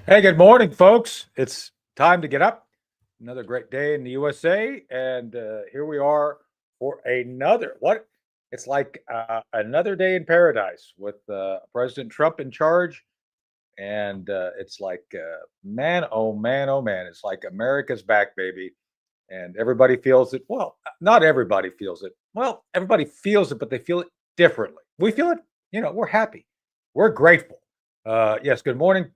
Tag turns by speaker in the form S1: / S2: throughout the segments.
S1: Hey, good morning, folks. It's time to get up. Another great day in the USA, and here we are for another. What? It's like another day in paradise with President Trump in charge, and it's like, man, oh man, oh man, it's like America's back, baby, and everybody feels it. Well, not everybody feels it. Well, everybody feels it, but they feel it differently. We feel it. We're happy. We're grateful. Yes. Good morning,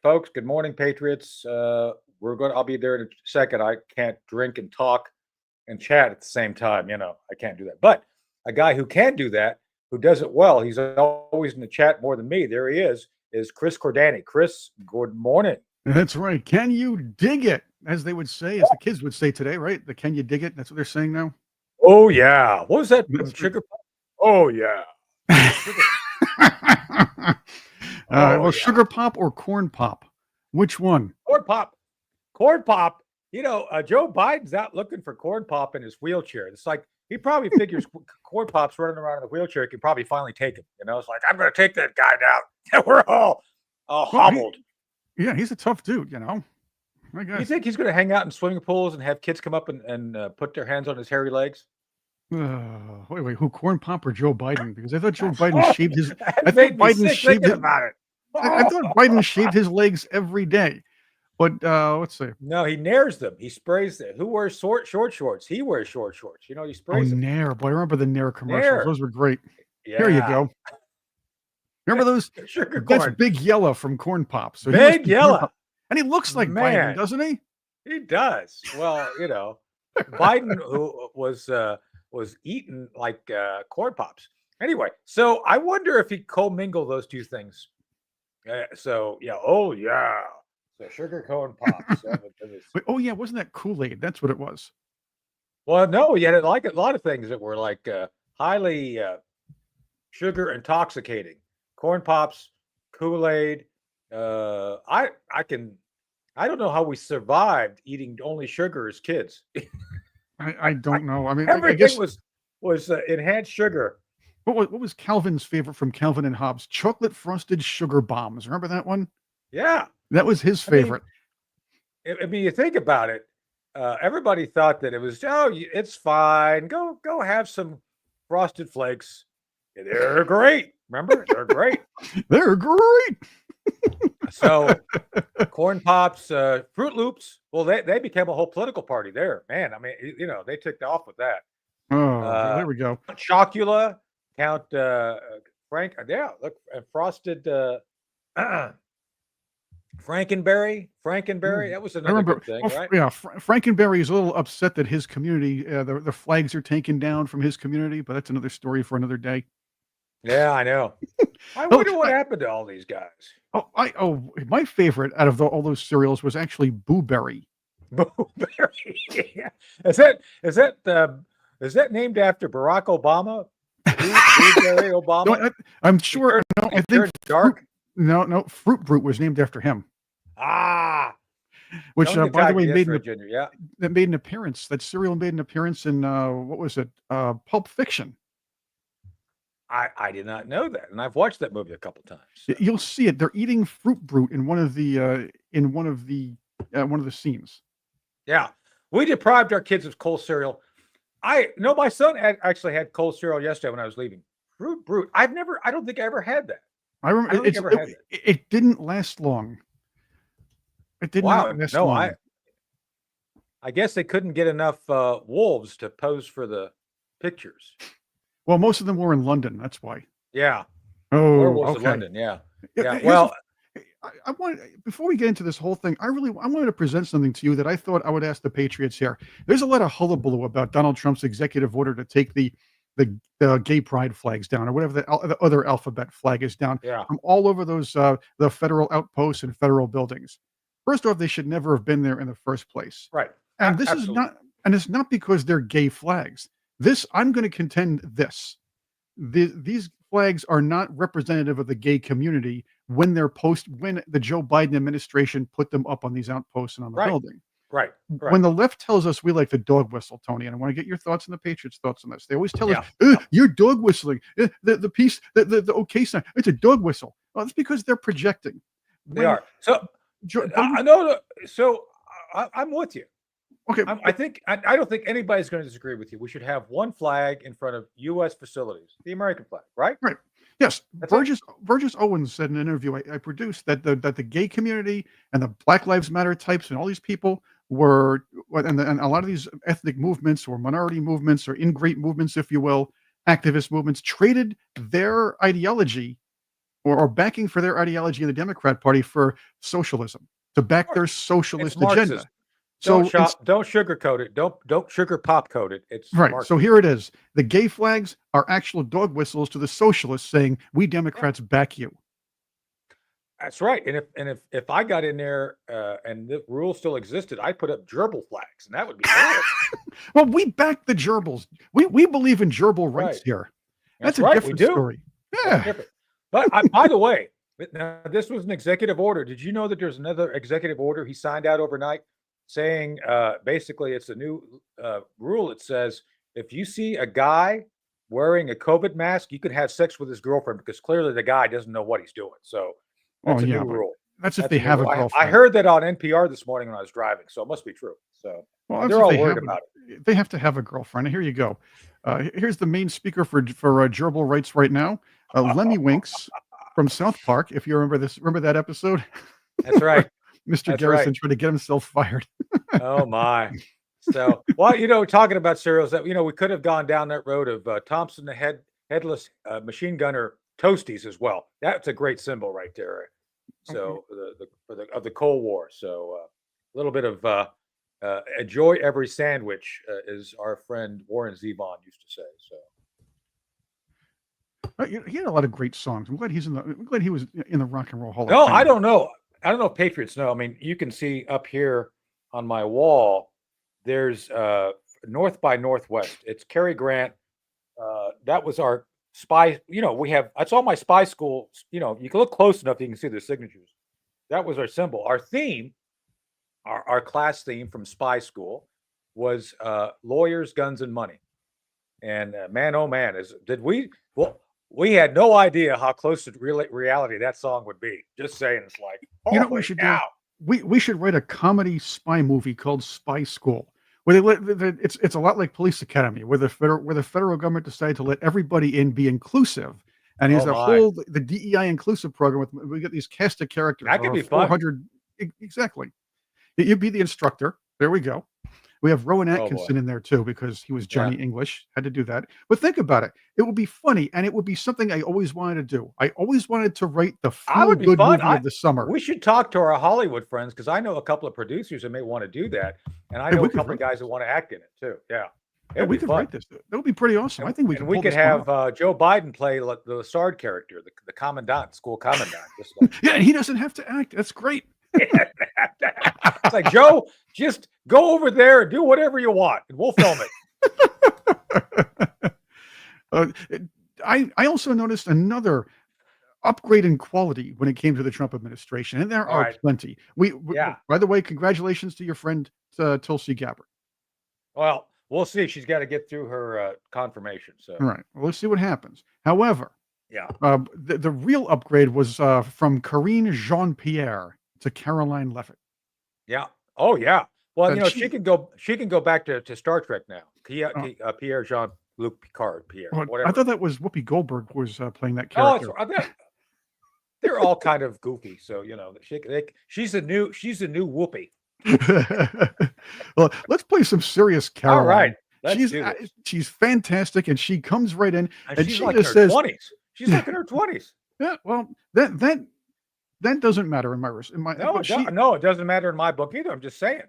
S1: folks. Good morning, Patriots. I'll be there in a second. I can't drink and talk and chat at the same time. I can't do that. But a guy who can do that, who does it well, he's always in the chat more than me. There he is Chris Cordani. Chris, good morning.
S2: That's right. Can you dig it? As they would say, as the kids would say today, right? The can you dig it? That's what they're saying now.
S1: Oh yeah. What was that?
S2: That's
S1: Sugar? Oh yeah. Sugar. Oh
S2: Well,
S1: yeah.
S2: sugar pop or corn pop? Which one?
S1: Corn pop. Corn pop. Joe Biden's out looking for corn pop in his wheelchair. It's like he probably figures corn pop's running around in the wheelchair. He can probably finally take him. It's like I'm going to take that guy down. We're all hobbled.
S2: Yeah, he's a tough dude. I
S1: You
S2: guess.
S1: think he's going to hang out in swimming pools and have kids come up and put their hands on his hairy legs?
S2: Wait. Who? Corn pop or Joe Biden? Because I thought Joe Biden shaved his.
S1: That made me sick thinking about it.
S2: I thought Biden shaved his legs every day. But let's see.
S1: No, he nares them. He sprays them. Who wears short shorts? He wears short shorts. He sprays them.
S2: Nair. Boy, I remember the Nair commercials.
S1: Nair.
S2: Those were great.
S1: Yeah.
S2: Here you go. Remember those?
S1: Sugar
S2: That's
S1: corn.
S2: Big Yellow from Corn Pop. So
S1: Big Yellow.
S2: And he looks like Biden, doesn't he?
S1: He does. Well, Biden who was eating like corn pops. Anyway, so I wonder if he commingle those two things. So yeah, oh yeah. So sugar corn pops.
S2: But, oh yeah, wasn't that Kool-Aid? That's what it was.
S1: Well, no, you had like a lot of things that were like highly sugar intoxicating. Corn pops, Kool-Aid. I don't know how we survived eating only sugar as kids.
S2: I don't know. I mean,
S1: everything
S2: I guess
S1: was enhanced sugar.
S2: What was Calvin's favorite from Calvin and Hobbes? Chocolate frosted sugar bombs. Remember that one?
S1: Yeah,
S2: that was his favorite.
S1: I mean, you think about it. Everybody thought that it was it's fine. Go have some Frosted Flakes. They're great. Remember, they're great.
S2: They're great.
S1: So, corn pops, Fruit Loops. Well, they became a whole political party there, man. I mean, they took off with that.
S2: Oh, there we go.
S1: Chocula, Count Frank. Yeah, look, Frosted Frankenberry. That was another good thing, right?
S2: Yeah, Frankenberry is a little upset that his community, the flags are taken down from his community, but that's another story for another day.
S1: Yeah, I know. I wonder what happened to all these guys.
S2: My favorite out of all those cereals was actually Boo Berry.
S1: Boo Berry. Yeah. Is that named after Barack Obama? Boo Berry Obama?
S2: No, I'm sure. No, I think
S1: dark.
S2: Fruit Brute was named after him. Which, by the way, made an appearance. That cereal made an appearance in what was it? Pulp Fiction.
S1: I did not know that, and I've watched that movie a couple times. So.
S2: You'll see it. They're eating Fruit Brute in one of the scenes.
S1: Yeah, we deprived our kids of cold cereal. My son actually had cold cereal yesterday when I was leaving. Fruit Brute. I don't think I ever had that.
S2: I remember it didn't last long. It didn't last long.
S1: I guess they couldn't get enough wolves to pose for the pictures.
S2: Well, most of them were in London. That's why.
S1: Yeah.
S2: Oh,
S1: Werewolves in London. Yeah. Yeah.
S2: Well, I want before we get into this whole thing, I wanted to present something to you that I thought I would ask the Patriots here. There's a lot of hullabaloo about Donald Trump's executive order to take the gay pride flags down, or whatever the other alphabet flag is down from all over those the federal outposts and federal buildings. First off, they should never have been there in the first place.
S1: Right.
S2: And this is not, and it's not because they're gay flags. I'm going to contend this. These flags are not representative of the gay community when the Joe Biden administration put them up on these outposts and on the building.
S1: Right.
S2: When the left tells us we like the dog whistle, Tony, and I want to get your thoughts and the Patriots' thoughts on this. They always tell us, you're dog whistling. The piece, the okay sign, it's a dog whistle. Well, it's because they're projecting.
S1: They are. So I know. So I'm with you.
S2: Okay,
S1: I don't think anybody's going to disagree with you. We should have one flag in front of U.S. facilities, the American flag, right?
S2: right. Yes,
S1: That's it.
S2: Burgess Owens said in an interview I produced that the gay community and the Black Lives Matter types and all these people were, and a lot of these ethnic movements or minority movements or ingrate movements, if you will, activist movements, traded their ideology or backing for their ideology in the Democrat Party for socialism, to back their
S1: It's
S2: socialist
S1: Marxist.
S2: agenda. So
S1: Don't sugarcoat it. Don't sugar pop coat it. It's
S2: right. So
S1: Marxist.
S2: here it is. The gay flags are actual dog whistles to the socialists saying, "We
S1: Yeah,
S2: Democrats back you."
S1: that's right. And if I got in there and the rule still existed, I'd put up gerbil flags, and that would be horrible.
S2: Well, we back the gerbils. We believe in gerbil rights
S1: Right.
S2: here.
S1: That's
S2: That's a
S1: right. We
S2: different
S1: do.
S2: story.
S1: That's
S2: Yeah.
S1: different. But by the way, now, this was an executive order. Did you know that there's another executive order he signed out overnight saying basically it's a new rule. It says if you see a guy wearing a COVID mask, you can have sex with his girlfriend because clearly the guy doesn't know what he's doing. So
S2: Oh
S1: that's a
S2: yeah,
S1: new
S2: but
S1: rule.
S2: that's if
S1: That's
S2: they
S1: a new
S2: have a
S1: rule. I
S2: girlfriend.
S1: heard that on NPR this morning when I was driving, so it must be true. So
S2: Well,
S1: and
S2: that's
S1: they're
S2: if
S1: all
S2: they
S1: worried
S2: have
S1: about it.
S2: they have to have a girlfriend. Here you go. Here's the main speaker for gerbil rights right now. Lemmy Winks from South Park. If you remember that episode?
S1: That's
S2: Where
S1: right.
S2: Mr.
S1: That's right.
S2: Garrison tried to get himself fired.
S1: Oh my. So, well, talking about cereals, that we could have gone down that road of Thompson the headless machine gunner toasties as well. That's a great symbol right there. So of the Cold War. So a little bit of enjoy every sandwich, as our friend Warren Zevon used to say. So
S2: He had a lot of great songs. I'm glad he was in the Rock and Roll Hall of
S1: no,
S2: Fame.
S1: I don't know. I don't know if Patriots know. I mean, you can see up here on my wall. There's North by Northwest. It's Cary Grant. That was our spy. We have that's all my spy school. You can look close enough, you can see the signatures. That was our symbol. Our theme, our class theme from spy school, was lawyers, guns, and money. And man, oh man, did we? Well, we had no idea how close to reality that song would be. Just saying, it's like,
S2: You know what we
S1: holy
S2: should do?
S1: cow!
S2: We should write a comedy spy movie called Spy School, where they it's a lot like Police Academy, where the federal government decided to let everybody in, be inclusive, and
S1: Oh
S2: he's a
S1: my,
S2: whole the DEI inclusive program. We get these cast of characters,
S1: that could be fun.
S2: 400 exactly. You'd be the instructor. There we go. We have Rowan
S1: Oh boy,
S2: Atkinson in there too because he was
S1: yeah.
S2: Johnny English. Had to do that. But think about it. It would be funny, and it would be something I always wanted to do. I always wanted to write the
S1: I would be
S2: feel-good
S1: fun.
S2: movie of the summer.
S1: We should talk to our Hollywood friends because I know a couple of producers that may want to do that, and I
S2: Hey,
S1: know
S2: we
S1: a
S2: could
S1: couple
S2: write
S1: of guys that
S2: this.
S1: want to act in it too. Yeah,
S2: Yeah,
S1: it'd
S2: we
S1: be
S2: could
S1: fun.
S2: write this. That would be pretty awesome. I think we
S1: And
S2: could
S1: we
S2: pull
S1: could
S2: this one
S1: have
S2: off.
S1: Joe Biden play the Lassard character, the commandant, school commandant. Just like,
S2: Yeah, and he doesn't have to act. That's great.
S1: it's like, Joe, just go over there and do whatever you want, and we'll film it.
S2: Uh, I also noticed another upgrade in quality when it came to the Trump administration, and there
S1: All
S2: are
S1: right.
S2: plenty.
S1: Yeah.
S2: By the way, congratulations to your friend Tulsi Gabbard.
S1: Well, we'll see. She's got to get through her confirmation. So,
S2: All right, well, let's see what happens. However,
S1: yeah.
S2: the real upgrade was from Karine Jean-Pierre to Caroline Levitt.
S1: Yeah. Oh, yeah. Well,
S2: She
S1: she can go back to Star Trek now. Pierre Jean-Luc Picard. Pierre.
S2: I
S1: Whatever.
S2: thought that was Whoopi Goldberg who was playing that
S1: Oh,
S2: character.
S1: they're all kind of goofy. So she's a new Whoopi.
S2: Well, let's play some serious Caroline.
S1: All right. Let's do this.
S2: She's fantastic, and she comes right in, and
S1: she's
S2: she
S1: like
S2: just
S1: in her
S2: says,
S1: 20s. She's like in her 20s.
S2: "Yeah, well, that doesn't matter in my
S1: No, it doesn't matter in my book either. I'm just saying,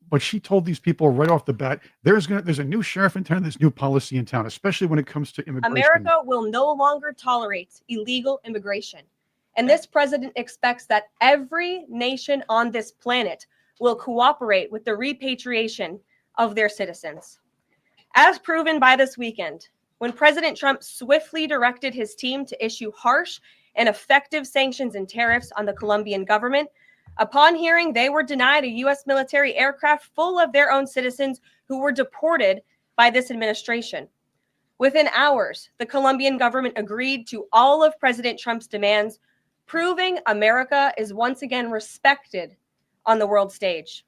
S2: But she told these people right off the bat, there's a new sheriff in town, there's new policy in town, especially when it comes to immigration.
S3: America will no longer tolerate illegal immigration. And this president expects that every nation on this planet will cooperate with the repatriation of their citizens. As proven by this weekend, when President Trump swiftly directed his team to issue harsh and effective sanctions and tariffs on the Colombian government, upon hearing they were denied a U.S. military aircraft full of their own citizens who were deported by this administration. Within hours, the Colombian government agreed to all of President Trump's demands, proving America is once again respected on the world stage.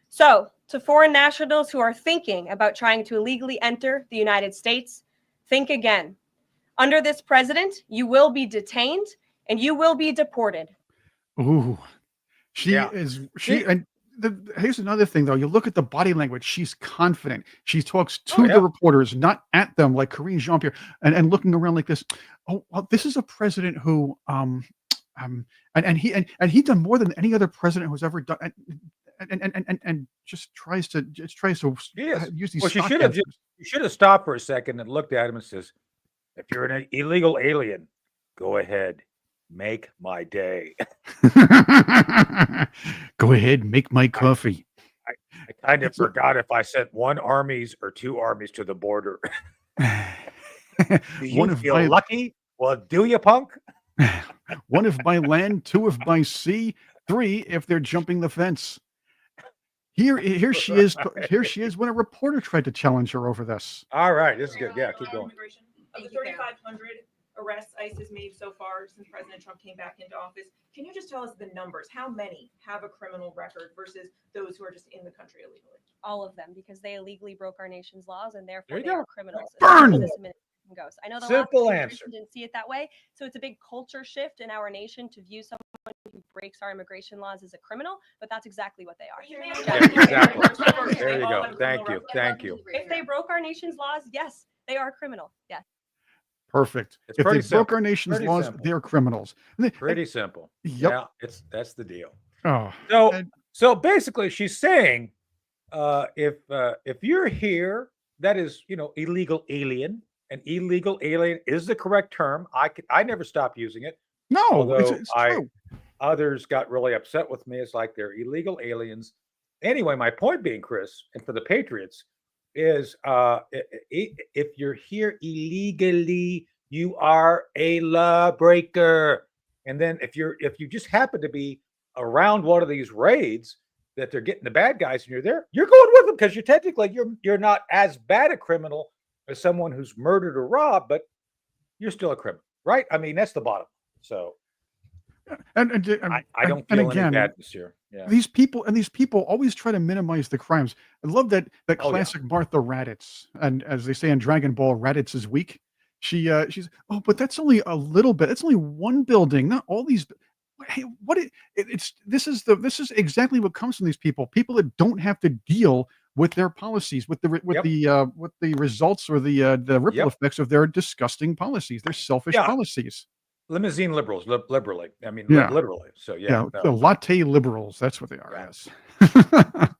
S3: So, to foreign nationals who are thinking about trying to illegally enter the United States, think again. Under this president, you will be detained and you will be deported.
S2: Ooh, she
S1: Yeah.
S2: is
S1: See-
S2: and here's another thing though. You look at the body language. She's confident. She talks
S1: Oh,
S2: to
S1: yeah.
S2: the reporters, not at them, like Karine Jean-Pierre, and looking around like this. Oh, well, this is a president who and he done more than any other president who's ever done, and just tries to
S1: She is.
S2: use these
S1: Well, she
S2: stock
S1: should have
S2: answers.
S1: you should have stopped for a second and looked at him and says, "If you're an illegal alien, go ahead, make my day."
S2: Go ahead, make my coffee.
S1: I kind of
S2: It's a-
S1: forgot if I sent one armies or two armies to the border. Do you
S2: One of
S1: feel
S2: my
S1: lucky? Well, do you, punk?
S2: one if by land, two if by sea, three if they're jumping the fence. Here she is. Here she is when a reporter tried to challenge her over this.
S1: All right, this is good. Yeah, keep going.
S4: Immigration. Of the 3,500 arrests ICE has made so far since President Trump came back into office, can you just tell us the numbers? How many have a criminal record versus those who are just in the country illegally?
S3: All of them, because they illegally broke our nation's laws and
S1: There
S3: therefore
S1: you
S3: they
S1: go.
S3: are criminals. as
S2: Burn!
S3: far as this administration goes. I know the
S1: Simple
S3: last
S1: answer.
S3: administration didn't see it that way, so it's a big culture shift in our nation to view someone who breaks our immigration laws as a criminal, but that's exactly what they are.
S1: Yeah, exactly. There you go. Thank you. Thank you.
S3: If they broke our nation's laws, yes, they are criminal. Yes.
S2: Perfect.
S1: It's
S2: If they
S1: pretty
S2: broke
S1: simple.
S2: our nation's
S1: Pretty
S2: laws,
S1: simple.
S2: they're criminals.
S1: Pretty simple.
S2: Yep.
S1: Yeah, that's the deal.
S2: Oh,
S1: So
S2: and-
S1: so basically, she's saying, if you're here, that is, illegal alien. An illegal alien is the correct term. I never stopped using it.
S2: no,
S1: Although
S2: it's true.
S1: Others got really upset with me. It's like they're illegal aliens. Anyway, my point being, Chris, and for the Patriots, is if you're here illegally, you are a lawbreaker. And then if you just happen to be around one of these raids that they're getting the bad guys and you're there, you're going with them because you're technically you're not as bad a criminal as someone who's murdered or robbed, but you're still a criminal, right? I mean, that's the bottom. So I don't
S2: and
S1: feel
S2: again,
S1: any badness here. Yeah.
S2: these people always try to minimize the crimes. I love that
S1: Oh, yeah.
S2: classic Martha Raditz, and as they say in Dragon Ball, Raditz is weak. She's but that's only a little bit. It's only one building, not all these. Hey, this is exactly what comes from these people. People that don't have to deal with their policies, with the results or the ripple
S1: Yep.
S2: effects of their disgusting policies, their selfish
S1: Yeah.
S2: policies.
S1: Limousine liberals, liberally. I mean,
S2: Yeah.
S1: literally. So
S2: Yeah,
S1: no.
S2: the latte liberals. That's what they are.
S1: Yeah.
S2: Yes.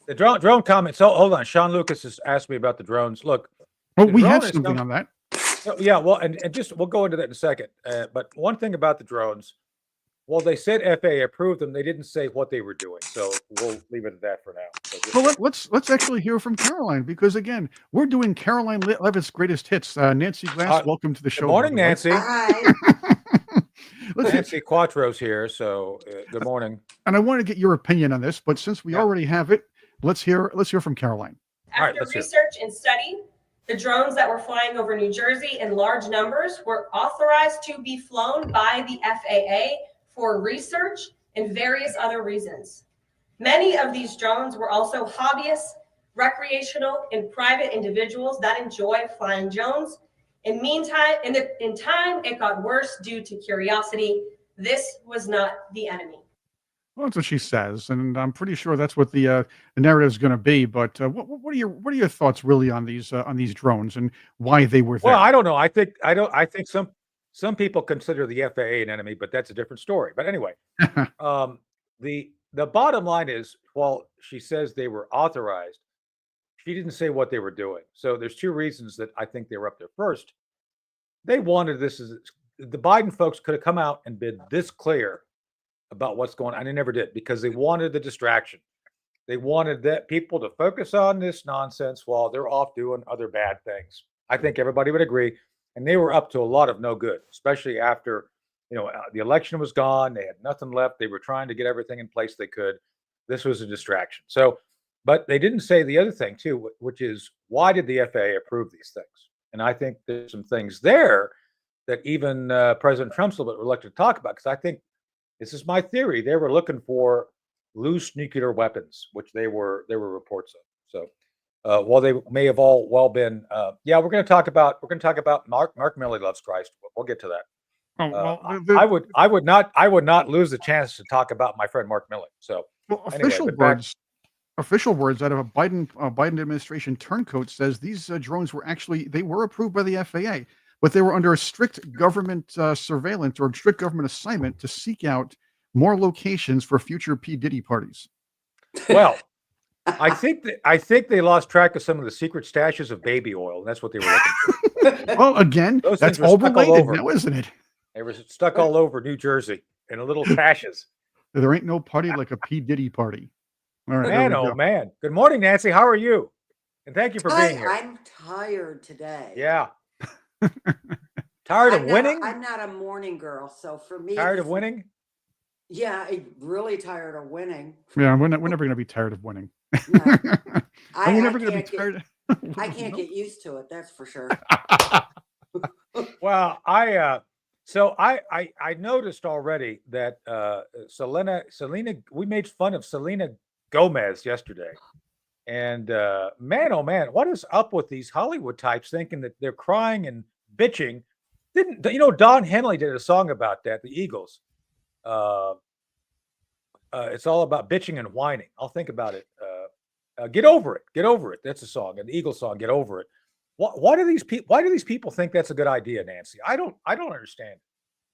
S1: The drone comment. So hold on. Sean Lucas has asked me about the drones. Look,
S2: Well,
S1: The
S2: we
S1: drone
S2: had
S1: is
S2: something
S1: some-
S2: on that.
S1: yeah, well, and just we'll go into that in a second. But one thing about the drones, well, they said FAA approved them. They didn't say what they were doing. So we'll leave it at that for now. So just-
S2: Well, let's actually hear from Caroline, because again, we're doing Caroline Levitt's greatest hits. Nancy Glass, welcome to the show.
S1: Good morning,
S2: by the way.
S1: Nancy.
S5: Hi.
S2: Let's hear-
S1: Nancy Quattro's here. So good morning.
S2: and I want to get your opinion on this, but since we
S1: Yeah.
S2: already have it, let's hear from Caroline.
S1: All right,
S3: After
S1: let's hear it.
S3: research and study, the drones that were flying over New Jersey in large numbers were authorized to be flown by the FAA for research and various other reasons. Many of these drones were also hobbyists, recreational, and private individuals that enjoy flying drones. In time, it got worse due to curiosity. This was not the enemy.
S2: Well, that's what she says, and I'm pretty sure that's what the narrative is going to be. But what are your thoughts really on these drones and why they were there?
S1: Well, I don't know. I think some people consider the FAA an enemy, but that's a different story. But anyway, the bottom line is, while she says they were authorized, she didn't say what they were doing. So there's two reasons that I think they were up there. First, they wanted this as the Biden folks could have come out and been this clear about what's going on, and they never did, because they wanted the distraction. They wanted that people to focus on this nonsense while they're off doing other bad things. I think everybody would agree. And they were up to a lot of no good, especially after, the election was gone. They had nothing left. They were trying to get everything in place they could. This was a distraction. So, but they didn't say the other thing too, which is, why did the FAA approve these things? And I think there's some things there that even President Trump's a little bit reluctant to talk about, because I think this is my theory. They were looking for loose nuclear weapons, which there were reports of. So while they may have all well been, yeah, we're going to talk about Mark Milley loves Christ. We'll get to that.
S2: Oh, well,
S1: I would not lose the chance to talk about my friend Mark Milley. So anyway,
S2: official words out of a Biden administration turncoat says these drones were they were approved by the FAA, but they were under a strict government surveillance or strict government assignment to seek out more locations for future P. Diddy parties.
S1: Well, I think they lost track of some of the secret stashes of baby oil, and that's what they were looking for.
S2: Well, again, that's all related now, isn't it?
S1: They were stuck all over New Jersey in little caches.
S2: There ain't no party like a P. Diddy party. All right,
S1: man, oh man. Good morning, Nancy. How are you? And thank you for being here.
S5: I'm tired today.
S1: Yeah. Tired of winning?
S5: I'm not a morning girl, so for me.
S1: Tired of winning?
S5: Yeah, I'm really tired of winning.
S2: Yeah, we're never going to be tired of winning.
S5: No.
S2: We're never going to be tired.
S5: I can't get used to it. That's for sure.
S1: Well, I noticed already that Selena, we made fun of Selena Gomez yesterday, and man, oh man, what is up with these Hollywood types thinking that they're crying and bitching? Don Henley did a song about that, the Eagles. It's all about bitching and whining. I'll think about it. Get over it. That's a song, an Eagles song. Get over it. Why do these people think that's a good idea, Nancy? I don't understand.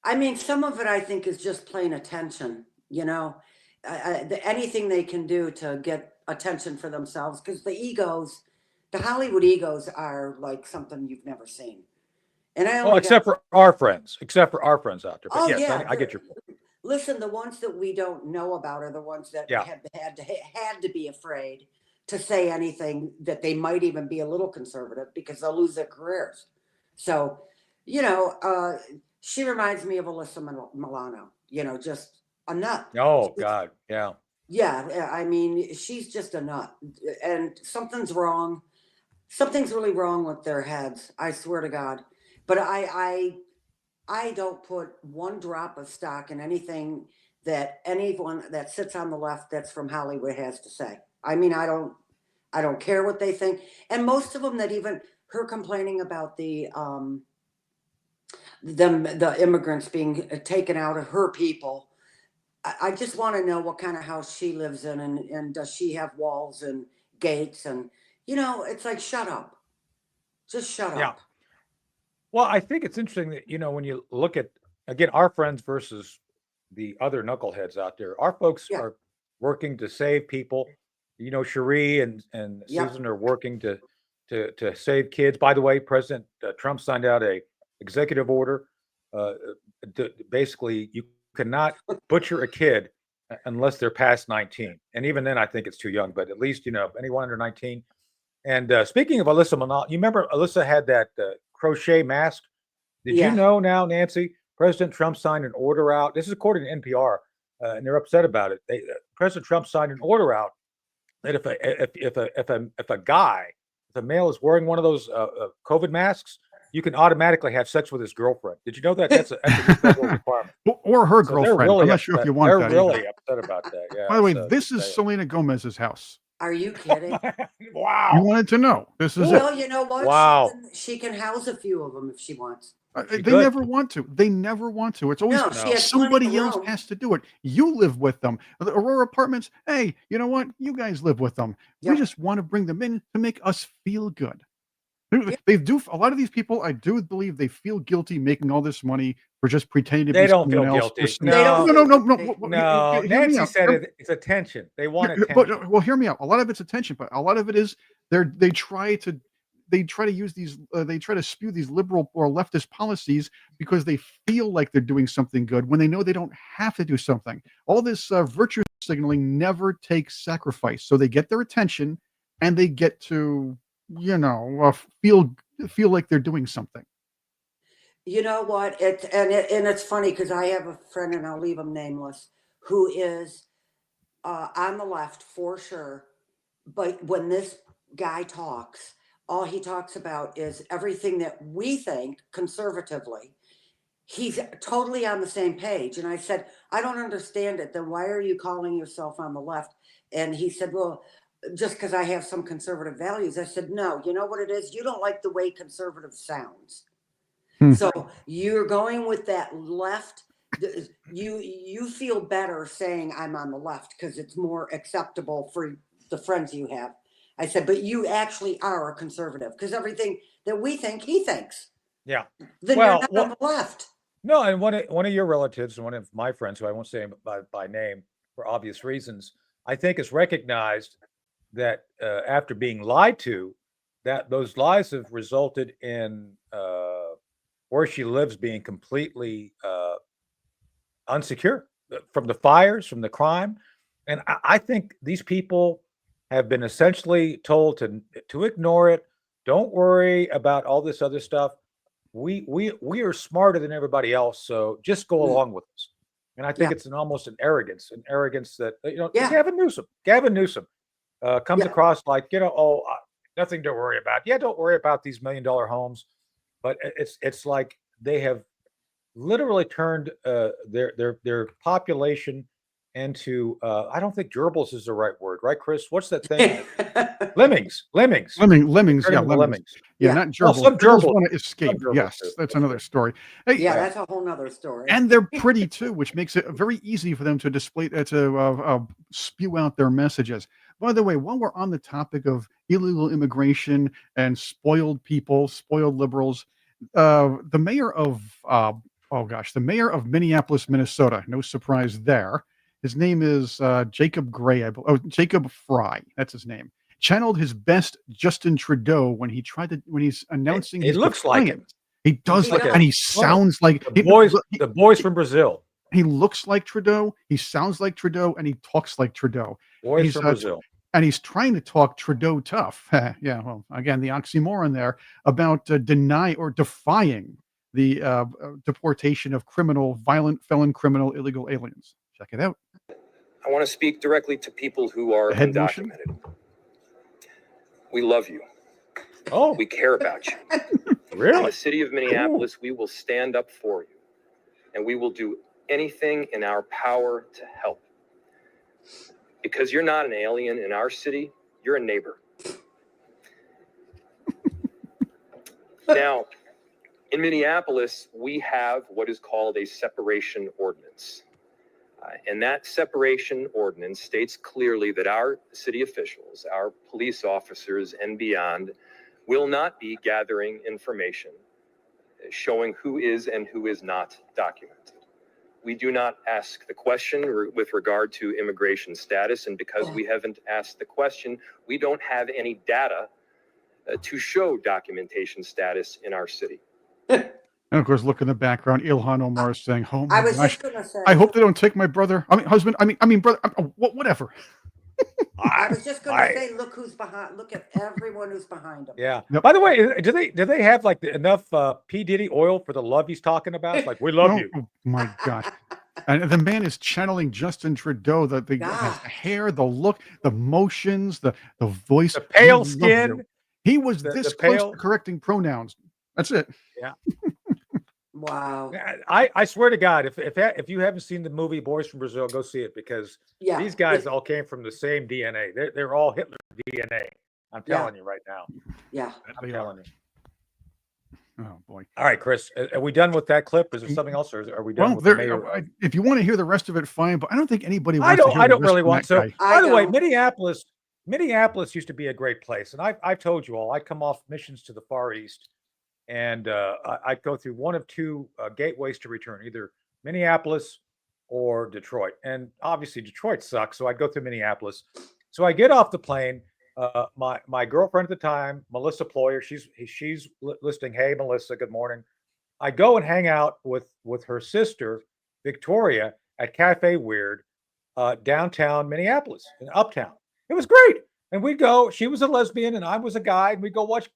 S5: I mean, some of it I think is just plain attention. Anything they can do to get attention for themselves, because the Hollywood egos are like something you've never seen. And except for our friends out there. But yes, yeah, I get your point. Listen, the ones that we don't know about are the ones that had to be afraid to say anything that they might even be a little conservative, because they'll lose their careers. So, she reminds me of Alyssa Milano, just a nut.
S1: Oh, God. Yeah.
S5: Yeah. I mean, she's just a nut, and something's wrong. Something's really wrong with their heads. I swear to God. But I don't put one drop of stock in anything that anyone that sits on the left that's from Hollywood has to say. I mean, I don't care what they think. And most of them, that even her complaining about the immigrants being taken out of her people. I just want to know what kind of house she lives in, and does she have walls and gates? And it's like, shut up. Just shut up.
S1: Well, I think it's interesting that, when you look at, again, our friends versus the other knuckleheads out there, our folks are working to save people. Cherie and Susan are working to save kids. By the way, President Trump signed out a executive order. Basically, you cannot butcher a kid unless they're past 19. And even then, I think it's too young, but at least, anyone under 19. And speaking of Alyssa Milano, you remember Alyssa had that crochet mask? Did you know now, Nancy, President Trump signed an order out. This is according to NPR, and they're upset about it. President Trump signed an order out that if a male is wearing one of those COVID masks, you can automatically have sex with his girlfriend. Did you know that? That's a federal requirement.
S2: Or her girlfriend.
S1: Really
S2: I'm not sure if you want
S1: they're
S2: that.
S1: They're really upset about that. Yeah.
S2: By the way, this is Selena Gomez's house.
S5: Are you kidding?
S1: Wow.
S2: You wanted to know. This is it.
S5: Well, you know what?
S1: Wow.
S5: She can house a few of them if she wants.
S2: They never want to. They never want to. It's always somebody else has to do it. You live with them. The Aurora Apartments, hey, you know what? You guys live with them. We just want to bring them in to make us feel good. They do. A lot of these people, I do believe, they feel guilty making all this money for just pretending to be someone else.
S1: Guilty.
S2: No.
S1: Nancy said it's attention. They want attention.
S2: But well, hear me out. A lot of it's attention, but a lot of it is they try to use these. They try to spew these liberal or leftist policies because they feel like they're doing something good when they know they don't have to do something. All this virtue signaling never takes sacrifice, so they get their attention and they get to feel like they're doing something.
S5: You know what? It's funny because I have a friend, and I'll leave him nameless, who is on the left for sure. But when this guy talks, all he talks about is everything that we think conservatively. he's totally on the same page. And I said, I don't understand it. Then why are you calling yourself on the left? And he said, well, just because I have some conservative values. I said, no, you know what it is? You don't like the way conservative sounds.
S2: Hmm.
S5: So you're going with that left. You feel better saying I'm on the left because it's more acceptable for the friends you have. I said, but you actually are a conservative because everything that we think, he thinks.
S1: Yeah.
S5: Then
S1: Well,
S5: you're not on the left.
S1: No, and one of your relatives, one of my friends, who I won't say by name for obvious reasons, I think has recognized that after being lied to, that those lies have resulted in where she lives being completely unsecure from the fires, from the crime, and I think these people have been essentially told to ignore it. Don't worry about all this other stuff. We are smarter than everybody else, so just go along with us. And I think
S5: Yeah.
S1: it's almost an arrogance that
S5: Yeah.
S1: Gavin Newsom comes
S5: Yeah.
S1: across like nothing to worry about. Yeah, don't worry about these $1 million homes, but it's like they have literally turned their population into I don't think gerbils is the right word, right, Chris? What's that thing? Lemmings.
S2: Lemmings,
S1: Turn
S2: yeah,
S1: them into
S2: lemmings. Yeah,
S5: Yeah.
S2: not
S1: Well,
S2: gerbils.
S1: some
S2: Gerbils
S1: gerbils.
S2: want to escape.
S1: gerbils
S2: Yes,
S1: do.
S2: that's another story. Hey,
S5: Yeah, that's a whole nother story.
S2: and they're pretty too, which makes it very easy for them to display spew out their messages. By the way, while we're on the topic of illegal immigration and spoiled people, spoiled liberals, the mayor of the mayor of Minneapolis, Minnesota. No surprise there. His name is Jacob Gray. Jacob Fry. That's his name. Channeled his best Justin Trudeau when he's announcing
S1: It
S2: his
S1: looks like him.
S2: defiance. He does
S5: He
S2: like,
S5: does.
S2: and he sounds like
S1: The boys from Brazil.
S2: he looks like Trudeau, he sounds like Trudeau, and he talks like Trudeau.
S1: Boys
S2: He's
S1: from Brazil.
S2: and he's trying to talk Trudeau tough. Yeah, well, again, the oxymoron there about defying the deportation of violent felon criminal illegal aliens. Check it out.
S6: I want to speak directly to people who are
S2: The head motion?
S6: undocumented. We love you.
S1: Oh,
S6: We care about you. In
S1: really?
S6: the city of Minneapolis, we will stand up for you, and we will do anything in our power to help. Because you're not an alien in our city, you're a neighbor. Now, in Minneapolis, we have what is called a separation ordinance. And that separation ordinance states clearly that our city officials, our police officers and beyond, will not be gathering information showing who is and who is not documented. We do not ask the question with regard to immigration status, and because we haven't asked the question, we don't have any data to show documentation status in our city.
S2: And of course, look in the background. Ilhan Omar is saying, "Oh my
S5: I was
S2: gosh,
S5: just going to say.
S2: I hope they don't take my brother. I mean, husband. I mean, brother. Whatever."
S5: I was just going to say, look who's behind. Look at everyone who's behind him.
S1: Yeah.
S2: Yep.
S1: By the way, do they have like enough P Diddy oil for the love he's talking about? It's like, we love you.
S2: Oh my gosh. And the man is channeling Justin Trudeau, the hair, the look, the motions, the voice,
S1: The pale
S2: He loves
S1: skin.
S2: you. He was
S1: The
S2: this close
S1: pale.
S2: to correcting pronouns. That's it.
S5: Wow.
S1: I swear to God, if you haven't seen the movie Boys from Brazil, go see it, because
S5: Yeah.
S1: these guys all came from the same DNA. They're all Hitler DNA. I'm telling you right now.
S5: Yeah.
S1: I'm telling you.
S2: Oh boy.
S1: All right, Chris, are we done with that clip? Is there something else, or are we done
S2: Well,
S1: with the mayor?
S2: if you want to hear the rest of it, fine. But I don't think anybody
S1: I
S2: wants to hear
S1: don't
S2: the rest
S1: really
S2: from
S1: want
S2: that
S1: to.
S2: guy.
S1: By the way,
S5: don't.
S1: Minneapolis used to be a great place, and I've told you all. I come off missions to the Far East, and I go through one of two gateways to return, either Minneapolis or Detroit. And obviously, Detroit sucks, so I'd go through Minneapolis. So I get off the plane. My girlfriend at the time, Melissa Ployer, she's listing, "Hey, Melissa, good morning." I go and hang out with her sister, Victoria, at Cafe Weird, downtown Minneapolis, in Uptown. It was great. And we'd go. She was a lesbian, and I was a guy, and we'd go watch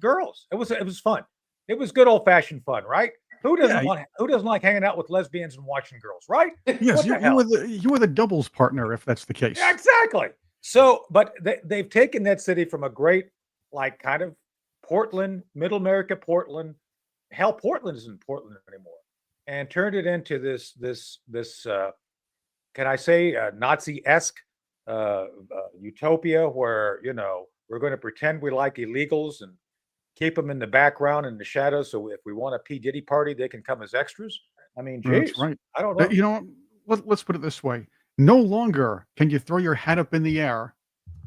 S1: girls. It was fun. It was good old fashioned fun, right? Who doesn't like hanging out with lesbians and watching girls, right?
S2: Yes,
S1: What the hell?
S2: you were the doubles partner, if that's the case.
S1: Yeah, exactly. So, but they've taken that city from a great, like, kind of Portland, Middle America, Portland. Hell, Portland isn't Portland anymore. and turned it into this can I say Nazi-esque utopia where we're going to pretend we like illegals and keep them in the background in the shadows. So if we want a P Diddy party, they can come as extras. I mean, geez,
S2: That's right.
S1: I don't know.
S2: Let's put it this way: no longer can you throw your hat up in the air,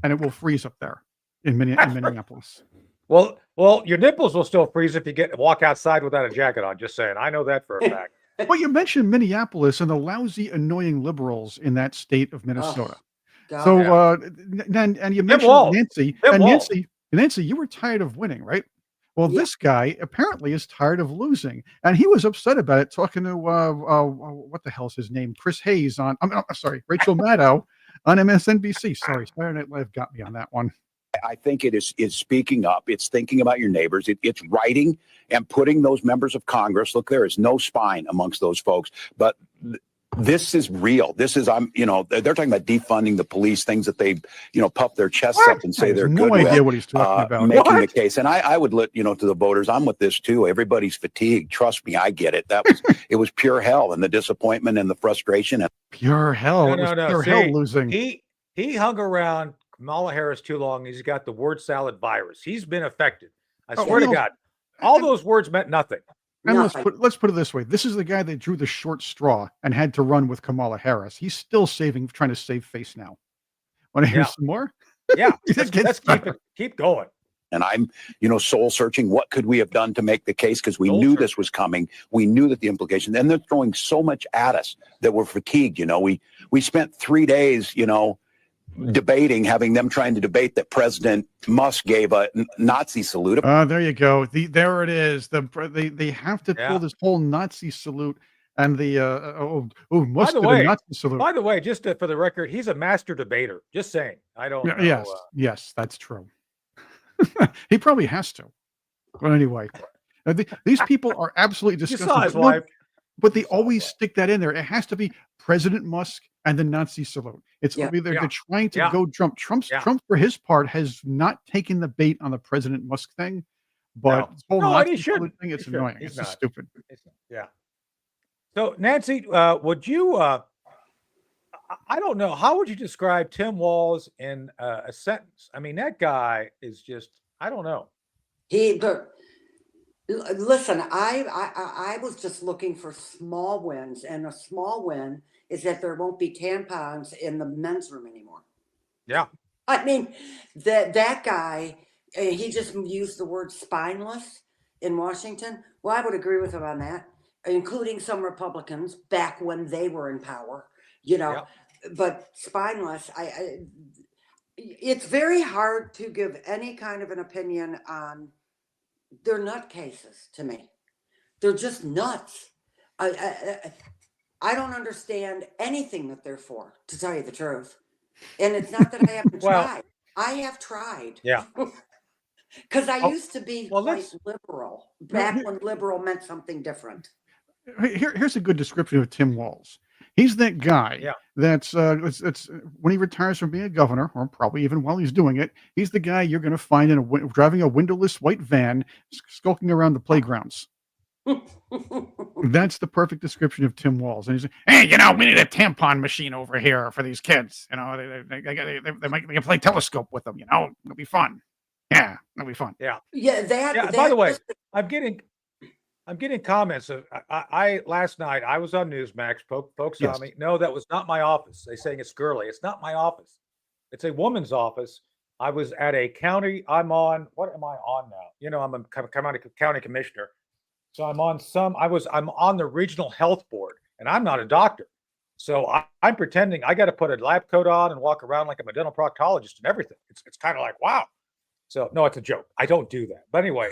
S2: and it will freeze up there in Minneapolis.
S1: Well, your nipples will still freeze if you walk outside without a jacket on. Just saying, I know that for a fact.
S2: Well, you mentioned Minneapolis and the lousy, annoying liberals in that state of Minnesota.
S5: God.
S2: So, and you mentioned
S1: Walz.
S2: Nancy,
S1: Tim
S2: and
S1: Walz.
S2: Nancy, you were tired of winning, right? Well,
S5: Yeah.
S2: this guy apparently is tired of losing, and he was upset about it. Talking to what the hell's his name, Chris Hayes on, Rachel Maddow on MSNBC. Sorry, Saturday Night Live got me on that one.
S7: I think it is speaking up. It's thinking about your neighbors. It's writing and putting those members of Congress. Look, there is no spine amongst those folks, but this is real. This is, they're talking about defunding the police, things that they, puff their chests up and say they're
S2: no
S7: good
S2: idea
S7: with,
S2: what he's talking about.
S7: making the case. And I would let, to the voters, I'm with this too. Everybody's fatigued. Trust me, I get it. It was pure hell, and the disappointment and the frustration.
S2: Pure hell. It was pure hell losing.
S1: He hung around Kamala Harris too long. He's got the word salad virus. He's been affected. I swear to God, all those words meant nothing.
S2: And let's put it this way: this is the guy that drew the short straw and had to run with Kamala Harris. He's still trying to save face now. Want to hear some more?
S1: Yeah, let's keep going.
S7: And I'm, soul searching. What could we have done to make the case? Because we knew this was coming. We knew that the implications, and they're throwing so much at us that we're fatigued. We spent 3 days, debating, having them trying to debate that President Musk gave a Nazi salute.
S2: There you go. There it is. They have to pull this whole Nazi salute and the Musk did a Nazi salute.
S1: By the way, just for the record, he's a master debater. Just saying. I don't know.
S2: Yes, that's true. He probably has to. But anyway, these people are absolutely disgusting.
S1: You saw his wife.
S2: But they always stick that in there. It has to be President Musk and the Nazi salute. It's they're trying to go Trump. Trump, for his part, has not taken the bait on the President Musk thing. But this whole Nazi salute thing, it's annoying. It's just stupid.
S1: Yeah. So, Nancy, would you? I don't know. How would you describe Tim Walz in a sentence? I mean, that guy is just. I don't know.
S5: Listen, I was just looking for small wins, and a small win is that there won't be tampons in the men's room anymore.
S1: Yeah.
S5: I mean, that guy, he just used the word spineless in Washington. Well, I would agree with him on that, including some Republicans back when they were in power, but spineless, it's very hard to give any kind of an opinion on. They're nutcases to me. They're just nuts. I don't understand anything that they're for, to tell you the truth. And it's not that I haven't tried. I have tried.
S1: Yeah.
S5: Because I used to be quite liberal back when liberal meant something different.
S2: Here's a good description of Tim Walz. He's that guy that's it's when he retires from being a governor, or probably even while he's doing it, he's the guy you're going to find driving a windowless white van, skulking around the playgrounds. That's the perfect description of Tim Walz. And he's like, hey, we need a tampon machine over here for these kids. They can play telescope with them. It'll be fun. Yeah, it'll be fun.
S1: Yeah.
S5: Yeah.
S1: By the way, I'm getting comments of I last night I was on Newsmax. Folks saw me. No, that was not my office. They're saying it's girly. It's not my office. It's a woman's office. I was at a county. I'm on. What am I on now? I'm a county commissioner. So I'm on the regional health board, and I'm not a doctor. So I'm pretending I got to put a lab coat on and walk around like I'm a dental proctologist and everything. It's kind of like wow. So no, it's a joke. I don't do that. But anyway,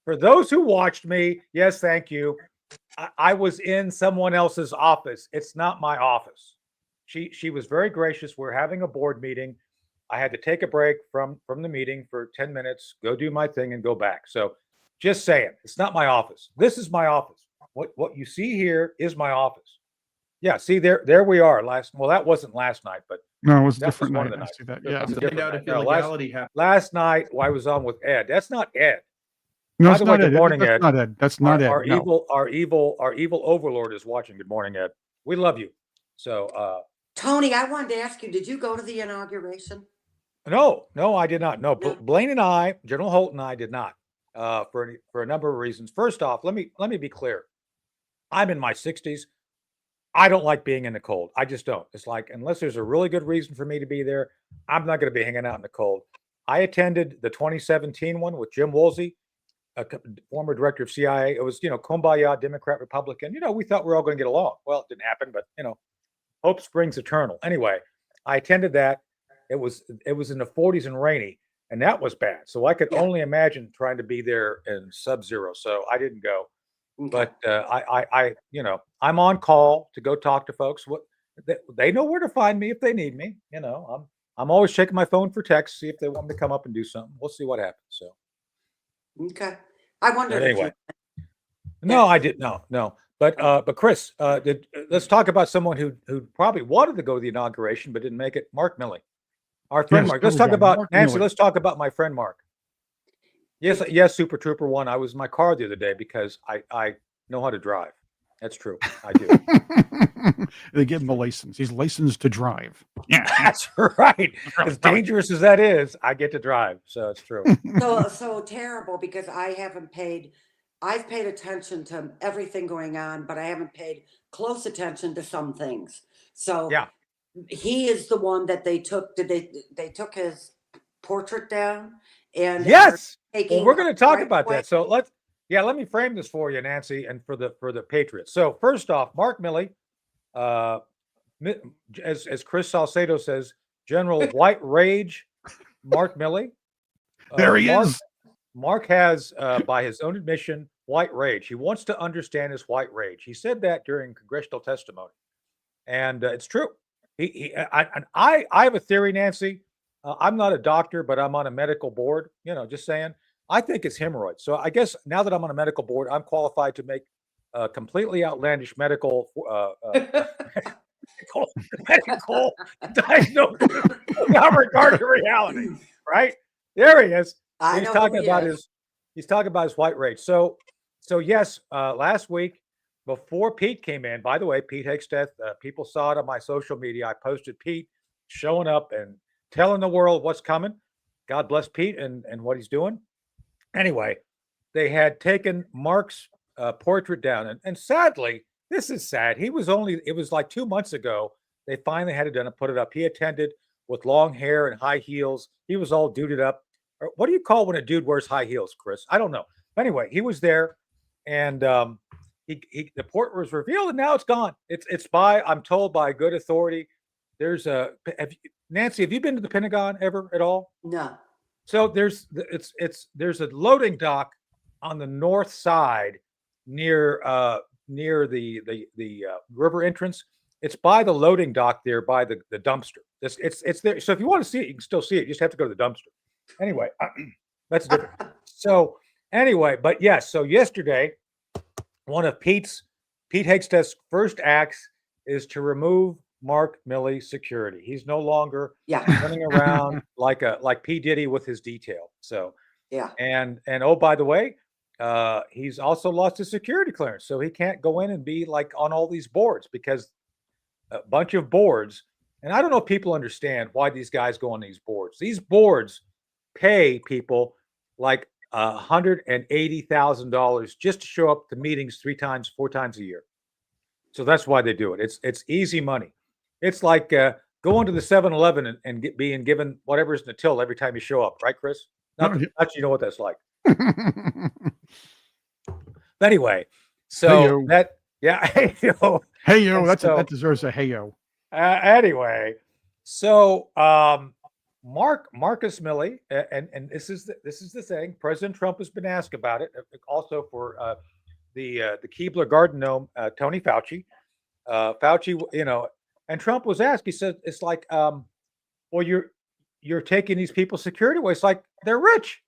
S1: for those who watched me, yes, thank you. I was in someone else's office. It's not my office. She was very gracious. We're having a board meeting. I had to take a break from the meeting for 10 minutes, go do my thing, and go back. So just saying, it's not my office. This is my office. What you see here is my office. Yeah, see there we are. That wasn't last night, but
S2: no, it was different.
S1: One of the
S2: nights.
S1: That.
S2: Yeah.
S1: Last night I was on with Ed. That's not Ed.
S2: No,
S1: By
S2: that's
S1: the way,
S2: not
S1: good
S2: Ed.
S1: morning,
S2: That's
S1: Ed.
S2: not Ed. That's not Ed.
S1: Our
S2: No.
S1: evil overlord is watching. Good morning, Ed. We love you. So,
S5: Tony, I wanted to ask you, did you go to the inauguration?
S1: no, I did not. No,
S5: No.
S1: Blaine and I, General Holt and I did not. For a number of reasons. First off, let me be clear. I'm in my 60s. I don't like being in the cold. I just don't. It's like, unless there's a really good reason for me to be there, I'm not going to be hanging out in the cold. I attended the 2017 one with Jim Woolsey, former director of CIA. It was, kumbaya, Democrat, Republican. We thought we were all going to get along. Well, it didn't happen, but hope springs eternal. Anyway, I attended that. It was in the 40s and rainy, and that was bad. So I could only imagine trying to be there in sub-zero. So I didn't go.
S5: Okay.
S1: But I'm on call to go talk to folks. They know where to find me if they need me. I'm always checking my phone for texts, see if they want me to come up and do something. We'll see what happens. So
S5: Okay. I wondered
S1: but
S5: if
S1: anyway,
S5: you,
S1: no, I did no. But Chris, let's talk about someone who probably wanted to go to the inauguration but didn't make it. Mark Milley, our friend
S2: Yes,
S1: Mark.
S2: there
S1: Let's
S2: we
S1: talk
S2: go.
S1: about
S2: Mark
S1: Nancy.
S2: Milley.
S1: Let's talk about my friend Mark. Yes, Super Trooper one. I was in my car the other day because I know how to drive. That's true. I do.
S2: They give him a license. He's licensed to drive. Yeah.
S1: That's right. As dangerous as that is, I get to drive. So it's true.
S5: so terrible because I've paid attention to everything going on, but I haven't paid close attention to some things. So
S1: Yeah.
S5: he is the one that they took. They took his portrait down and
S1: Yes. Well,
S5: taking
S1: we're going to talk
S5: right
S1: about
S5: away.
S1: that. So let me frame this for you, Nancy, and for the Patriots. So first off, Mark Milley, as Chris Salcedo says, General White Rage, Mark Milley.
S2: There he is.
S1: Mark has, by his own admission, white rage. He wants to understand his white rage. He said that during congressional testimony, and it's true. I have a theory, Nancy. I'm not a doctor, but I'm on a medical board. Just saying. I think it's hemorrhoids. So I guess now that I'm on a medical board, I'm qualified to make completely outlandish medical diagnosis without regard to reality. Right there, he is. He's talking about his white rage. So yes, last week before Pete came in. By the way, Pete Hegsteth. People saw it on my social media. I posted Pete showing up and telling the world what's coming. God bless Pete and what he's doing. Anyway, they had taken Mark's portrait down, and sadly, this is sad. It was like 2 months ago. They finally had it done and put it up. He attended with long hair and high heels. He was all duded up. What do you call when a dude wears high heels, Chris? I don't know. Anyway, he was there, and the portrait was revealed, and now it's gone. It's I'm told by good authority. There's Nancy, have you been to the Pentagon ever at all?
S5: No.
S1: So there's a loading dock on the north side near the river entrance. It's by the loading dock there by the dumpster. It's there. So if you want to see it, you can still see it. You just have to go to the dumpster. Anyway, that's different. So anyway, but yes. So yesterday, one of Pete Hegsteth's first acts is to remove Mark Milley security. He's no longer running around like P. Diddy with his detail. So and oh, by the way, he's also lost his security clearance, so he can't go in and be like on all these boards because a bunch of boards. And I don't know if people understand why these guys go on these boards. These boards pay people like $180,000 just to show up to meetings 4 times a year. So that's why they do it. It's easy money. It's like going to the 7-Eleven and being given whatever's in the till every time you show up, right, Chris? Not you know what that's like. But anyway, so hey yo,
S2: that deserves a hey yo.
S1: Anyway, so Marcus Milley, and this is the thing. President Trump has been asked about it, also for the Keebler Garden Gnome, Tony Fauci. Fauci, and Trump was asked. He said, "It's like, well, you're taking these people's security away. It's like they're rich.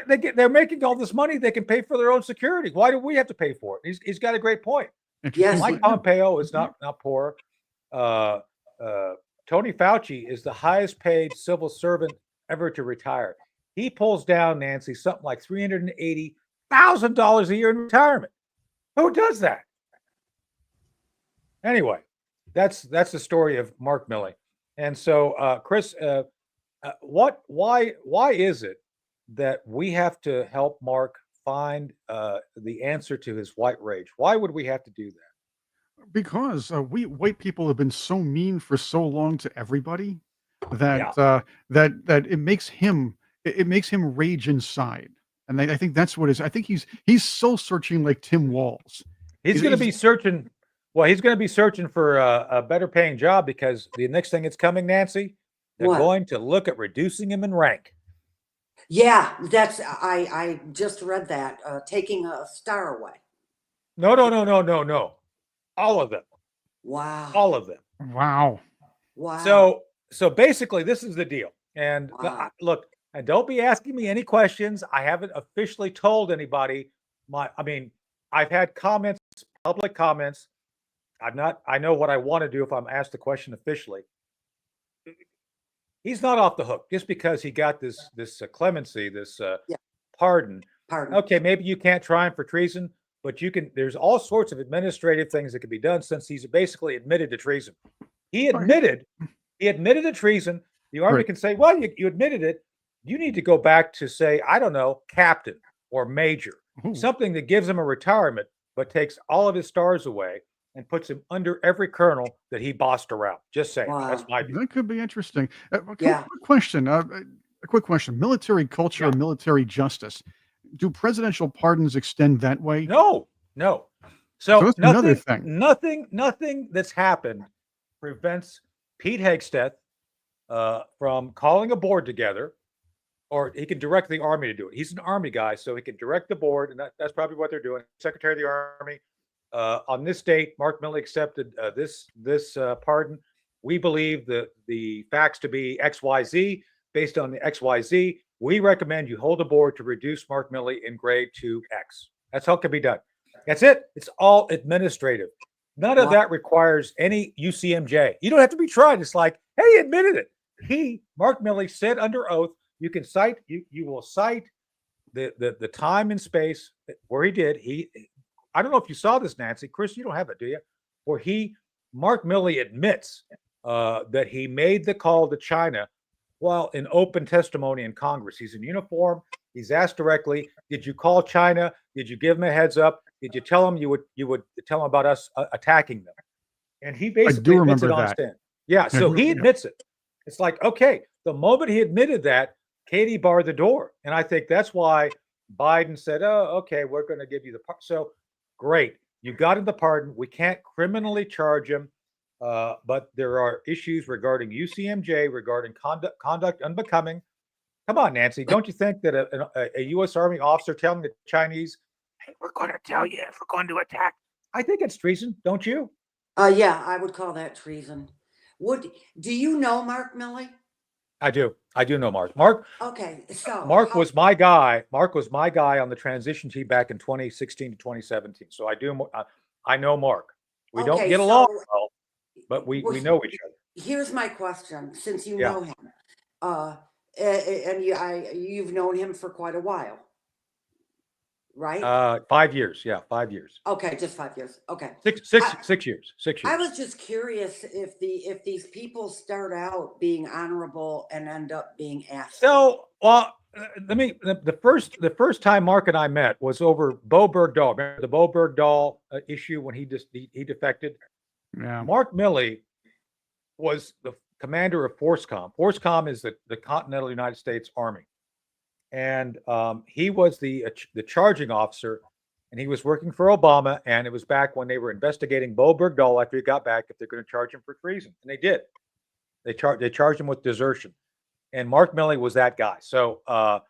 S1: They're making all this money. They can pay for their own security. Why do we have to pay for it?" He's got a great point.
S5: Yes,
S1: Mike Pompeo is not poor. Tony Fauci is the highest paid civil servant ever to retire. He pulls down, Nancy, something like $380,000 $1,000 a year in retirement. Who does that? Anyway, that's the story of Mark Milley. And so, Chris, why is it that we have to help Mark find the answer to his white rage? Why would we have to do that?
S2: Because we white people have been so mean for so long to everybody that
S1: Yeah.
S2: that it makes him rage inside, and I think that's what it is. I think he's soul searching like Tim Walz.
S1: He's going to
S2: He's
S1: be searching. Well, he's going to be searching for a better paying job because the next thing that's coming, Nancy, they're
S5: What?
S1: going to look at reducing him in rank.
S5: Yeah, I just read that, taking a star away.
S1: No, no, no, no, no, no. All of them.
S5: Wow.
S1: All of them.
S2: wow.
S5: Wow.
S1: So basically, this is the deal. And
S5: Wow.
S1: look, and don't be asking me any questions. I haven't officially told anybody. I've had comments, public comments. I know what I want to do if I'm asked the question officially. He's not off the hook just because he got this clemency, this
S5: Yeah.
S1: pardon.
S5: Pardon.
S1: Okay, maybe you can't try him for treason, but you can. There's all sorts of administrative things that can be done since he's basically admitted to treason. He admitted to treason. The Army
S2: Right.
S1: can say, well, you admitted it. You need to go back to say, I don't know, captain or major,
S2: Ooh.
S1: something that gives him a retirement, but takes all of his stars away and puts him under every colonel that he bossed around. Just saying. That's
S5: Wow.
S1: my view.
S2: That could be interesting.
S5: Yeah.
S2: Quick question. A quick question. Military culture and military justice. Do presidential pardons extend that way?
S1: No.
S2: So
S1: So
S2: that's another thing.
S1: nothing that's happened prevents Pete Hegseth from calling a board together, or he can direct the Army to do it. He's an Army guy, so he can direct the board, and that's probably what they're doing. Secretary of the Army, on this date, Mark Milley accepted this pardon. We believe the facts to be XYZ. Based on the XYZ, we recommend you hold a board to reduce Mark Milley in grade to X. That's how it can be done. That's it. It's all administrative. None of
S5: Wow.
S1: that requires any UCMJ. You don't have to be tried. It's like, hey, he admitted it. Mark Milley, said under oath. You can cite. You will cite the time and space where he did. I don't know if you saw this, Nancy. Chris, you don't have it, do you? Where Mark Milley admits that he made the call to China while in open testimony in Congress. He's in uniform. He's asked directly, did you call China? Did you give him a heads up? Did you tell him you would tell him about us attacking them? And he basically admits it on
S2: that.
S1: stand. Yeah, so he admits it. It's like, okay, the moment he admitted that, Katie barred the door. And I think that's why Biden said, oh, okay, we're going to give you the pardon. So great. You got him the pardon. We can't criminally charge him. But there are issues regarding UCMJ, regarding conduct unbecoming. Come on, Nancy. Don't you think that a U.S. Army officer telling the Chinese, hey, we're going to tell you if we're going to attack? I think it's treason, don't you?
S5: Yeah, I would call that treason. Do you know Mark Milley?
S1: I do know Mark.
S5: Okay, so
S1: Mark was my guy. Mark was my guy on the transition team back in 2016 to 2017. So I know Mark. We don't
S5: Okay,
S1: get along
S5: so-
S1: well, but we know each other.
S5: Here's my question, since you
S1: Yeah.
S5: know him, and you've known him for quite a while, right?
S1: 5 years. Yeah, 5 years.
S5: Okay, just 5 years. Okay.
S1: 6 years. 6 years.
S5: I was just curious if these people start out being honorable and end up being assholes.
S1: So, well, the first time Mark and I met was over Bo Bergdahl. Remember the Bo Bergdahl issue when he defected?
S2: Yeah.
S1: Mark Milley was the commander of FORSCOM. FORSCOM is the Continental United States Army, and he was the charging officer, and he was working for Obama. And it was back when they were investigating Bo Bergdahl after he got back if they're going to charge him for treason, and they did. They charged him with desertion, and Mark Milley was that guy. So, a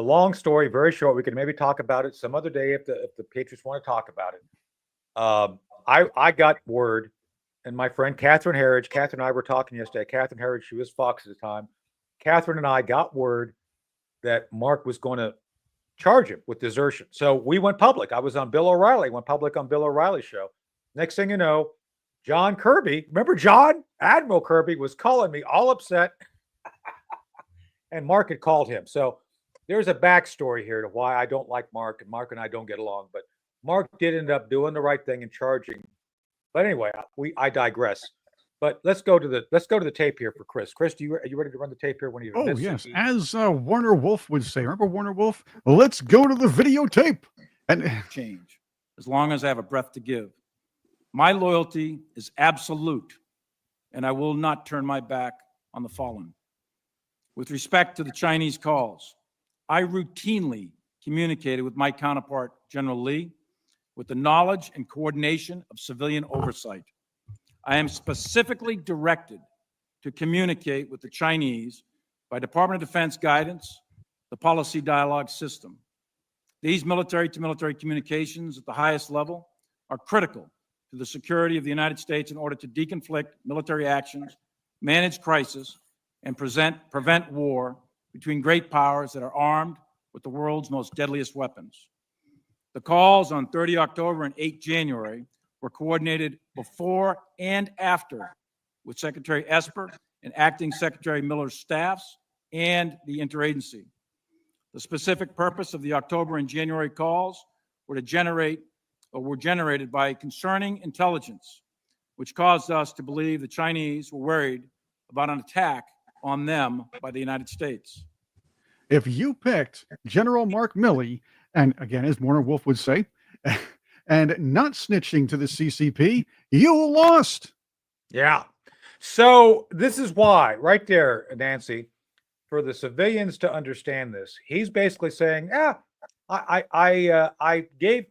S1: long story, very short. We can maybe talk about it some other day if the Patriots want to talk about it. I got word, and my friend Catherine Herridge, Catherine and I were talking yesterday. Catherine Herridge, she was Fox at the time. Catherine and I got word that Mark was going to charge him with desertion. So we went public. I was on Bill O'Reilly, went public on Bill O'Reilly's show. Next thing you know, John Kirby, remember John? Admiral Kirby was calling me all upset. And Mark had called him. So there's a backstory here to why I don't like Mark, and Mark and I don't get along. But Mark did end up doing the right thing and charging. But anyway, I digress. But let's go to the tape here for Chris. Chris, are you ready to run the tape here when you
S2: Oh,
S1: miss?
S2: yes. As Warner Wolf would say, remember Warner Wolf? Let's go to the videotape. And
S8: change as long as I have a breath to give. My loyalty is absolute, and I will not turn my back on the fallen. With respect to the Chinese calls, I routinely communicated with my counterpart, General Lee, with the knowledge and coordination of civilian oversight. I am specifically directed to communicate with the Chinese by Department of Defense guidance, the policy dialogue system. These military-to-military communications at the highest level are critical to the security of the United States in order to deconflict military actions, manage crisis, and prevent war between great powers that are armed with the world's most deadliest weapons. The calls on 30 October and 8 January were coordinated before and after with Secretary Esper and Acting Secretary Miller's staffs and the interagency. The specific purpose of the October and January calls were generated by concerning intelligence, which caused us to believe the Chinese were worried about an attack on them by the United States.
S2: if you picked General Mark Milley, and again, as Warner Wolf would say, and not snitching to the CCP, you lost.
S1: Yeah. So this is why, right there, Nancy, for the civilians to understand this, he's basically saying, I did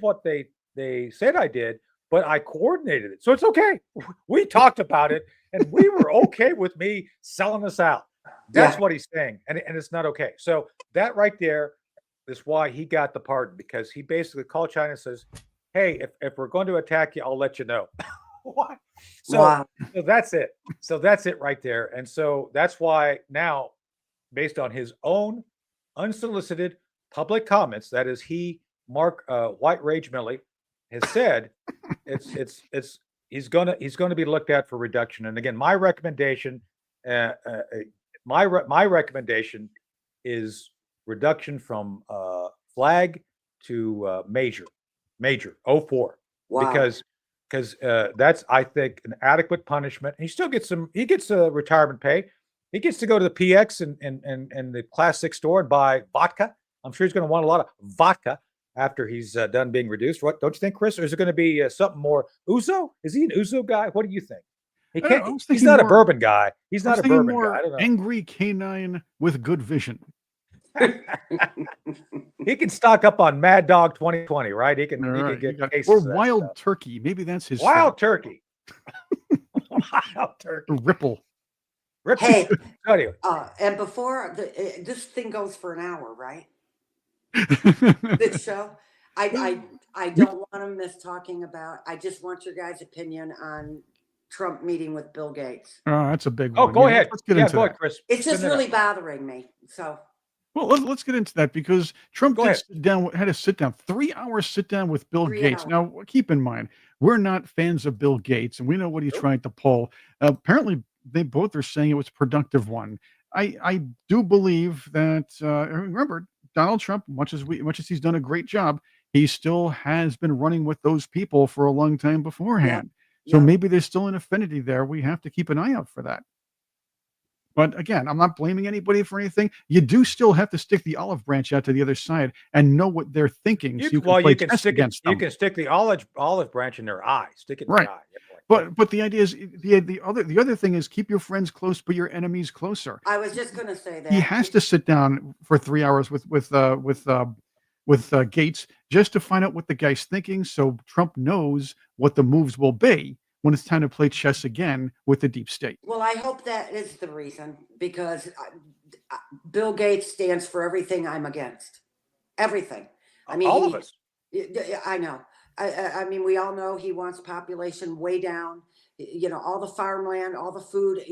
S1: what they said I did, but I coordinated it, so it's okay. We talked about it, and we were okay with me selling us out. That's what he's saying, and it's not okay. So that right there is why he got the pardon, because he basically called China and says, "Hey, if we're going to attack you, I'll let you know." What? So that's it. So that's it right there. And so that's why now, based on his own unsolicited public comments, that is, Mark White Rage Milley has said, he's gonna be looked at for reduction. And again, my recommendation, my recommendation is reduction from flag to major 04, because that's, I think, an adequate punishment. He still gets he gets a retirement pay. He gets to go to the PX and the Class 6 store and buy vodka. I'm sure he's going to want a lot of vodka after he's done being reduced. What, don't you think, Chris? Or is it going to be something more Ouzo? Is he an Ouzo guy? What do you think? He can't. He's not a bourbon guy. He's not a bourbon guy. I don't know.
S2: Angry canine with good vision.
S1: He can stock up on Mad Dog 2020, right? He can get cases
S2: or
S1: of that
S2: Wild
S1: stuff.
S2: Turkey. Maybe that's his
S1: Wild
S2: thing.
S1: Turkey. Wild Turkey.
S2: Ripple.
S5: Hey,
S1: anyway.
S5: And before this thing goes for an hour, right? This show. I don't want to miss talking about. I just want your guys' opinion on Trump meeting with Bill Gates.
S2: Oh, that's a big
S1: one.
S2: Oh,
S1: go ahead.
S2: Let's get into that.
S1: Chris.
S5: It's just really bothering me. So.
S2: Well, let's get into that, because Trump had a sit down, 3-hour sit down with Bill Gates. Now, keep in mind, we're not fans of Bill Gates, and we know what he's trying to pull. Apparently, they both are saying it was a productive one. I do believe that. Remember, Donald Trump, much as he's done a great job, he still has been running with those people for a long time beforehand. So maybe there's still an affinity there. We have to keep an eye out for that. But again, I'm not blaming anybody for anything. You do still have to stick the olive branch out to the other side and know what they're thinking.
S1: You can stick the olive branch in their eye. Stick it in the eye.
S2: But the idea is the other thing is keep your friends close, but your enemies closer.
S5: I was just going to say that
S2: he has to sit down for 3 hours with Gates just to find out what the guy's thinking, so Trump knows what the moves will be when it's time to play chess again with the deep state.
S5: Well, I hope that is the reason, because Bill Gates stands for everything I'm against. Everything. I mean,
S1: all of us.
S5: I know. I mean, we all know he wants population way down. You know, all the farmland, all the food.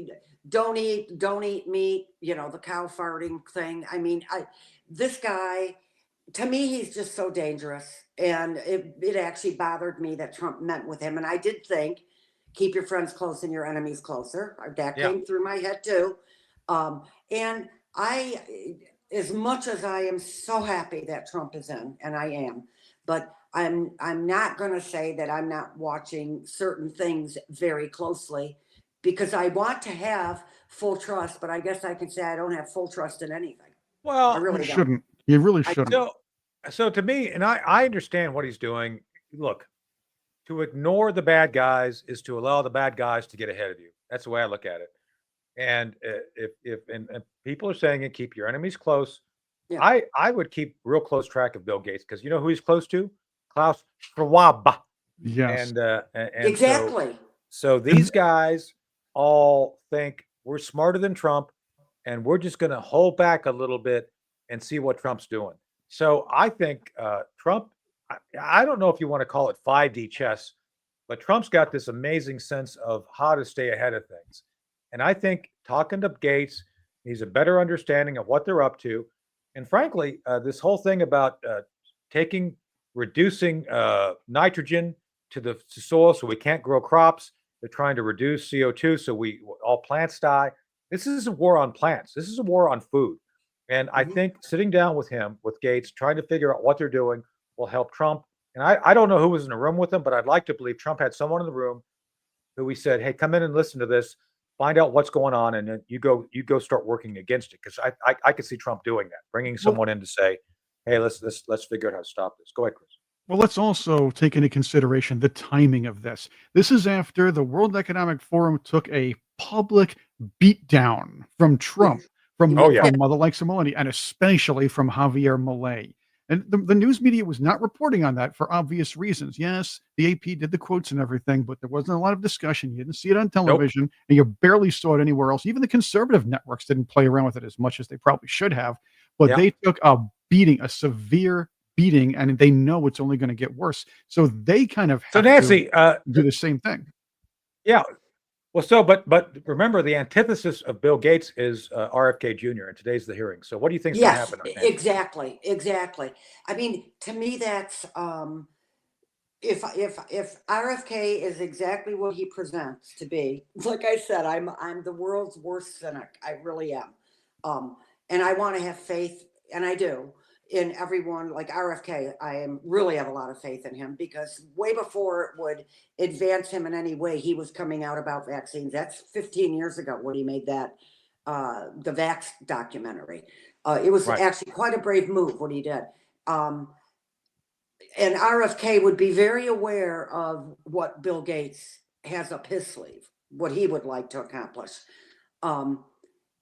S5: Don't eat meat. You know, the cow farting thing. I mean, this guy, to me, he's just so dangerous. And it actually bothered me that Trump met with him. And I did think, keep your friends close and your enemies closer. That came through my head too. And as much as I am so happy that Trump is in, and I am, but I'm not going to say that I'm not watching certain things very closely because I want to have full trust, but I guess I can say I don't have full trust in anything. I
S1: Well,
S2: You
S5: really don't.
S2: shouldn't. You really
S5: I
S2: shouldn't.
S1: so to me, and I understand what he's doing. Look, to ignore the bad guys is to allow the bad guys to get ahead of you. That's the way I look at it. And and people are saying it, keep your enemies close.
S5: Yeah.
S1: I would keep real close track of Bill Gates because you know who he's close to? Klaus Schwab.
S2: Yes.
S1: And
S5: Exactly.
S1: so these guys all think we're smarter than Trump, and we're just going to hold back a little bit and see what Trump's doing. So I think Trump. I don't know if you want to call it 5D chess, but Trump's got this amazing sense of how to stay ahead of things. And I think talking to Gates, he's a better understanding of what they're up to. And frankly, this whole thing about reducing nitrogen to the soil so we can't grow crops. They're trying to reduce CO2 so all plants die. This is a war on plants. This is a war on food. And I think sitting down with him, with Gates, trying to figure out what they're doing will help Trump. And I don't know who was in the room with him, but I'd like to believe Trump had someone in the room who he said, "Hey, come in and listen to this, find out what's going on, and then you go start working against it." Because I could see Trump doing that, bringing someone in to say, "Hey, let's figure out how to stop this." Go ahead, Chris.
S2: Well, let's also take into consideration the timing of this. This is after the World Economic Forum took a public beatdown from Trump, from
S1: Oh, yeah.
S2: from the likes of Melania, and especially from Javier Milei. And the news media was not reporting on that for obvious reasons. Yes, the AP did the quotes and everything, but there wasn't a lot of discussion. You didn't see it on television, and you barely saw it anywhere else. Even the conservative networks didn't play around with it as much as they probably should have. But
S1: Yeah.
S2: they took a beating, a severe beating, and they know it's only going to get worse. So they kind of
S1: So
S2: have
S1: Nancy,
S2: to do the same thing.
S1: yeah. Well, but remember, the antithesis of Bill Gates is RFK Jr. and today's the hearing. So what do you think is going to
S5: Yes,
S1: happen? Nancy?
S5: exactly. I mean, to me, that's if RFK is exactly what he presents to be, like I said, I'm the world's worst cynic. I really am. And I want to have faith, and I do, in everyone like RFK. Really have a lot of faith in him because way before it would advance him in any way, he was coming out about vaccines. That's 15 years ago when he made that the Vax documentary. It was
S1: Right.
S5: actually quite a brave move what he did. And RFK would be very aware of what Bill Gates has up his sleeve, what he would like to accomplish. And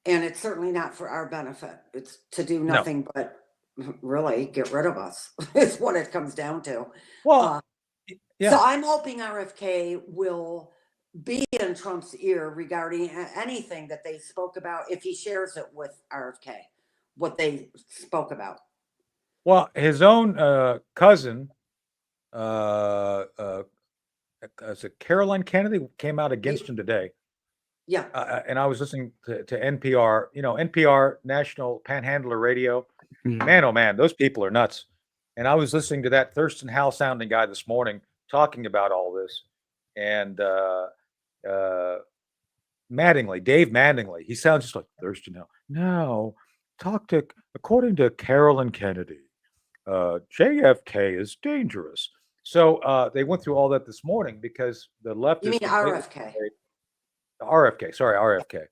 S5: it's certainly not for our benefit. It's to do
S1: No.
S5: nothing but really get rid of us. Is what it comes down to.
S1: Well, yeah.
S5: So I'm hoping RFK will be in Trump's ear regarding anything that they spoke about if he shares it with RFK, what they spoke about.
S1: Well, his own cousin, is it Caroline Kennedy, came out against him today.
S5: Yeah.
S1: And I was listening to NPR, NPR, National Panhandler Radio. Man, oh man, those people are nuts. And I was listening to that Thurston Howell sounding guy this morning talking about all this. And Dave Mattingly, he sounds just like Thurston Howell. No, according to Carolyn Kennedy, JFK is dangerous. So they went through all that this morning because the left
S5: You
S1: is
S5: mean
S1: completely-
S5: RFK?
S1: Sorry, RFK.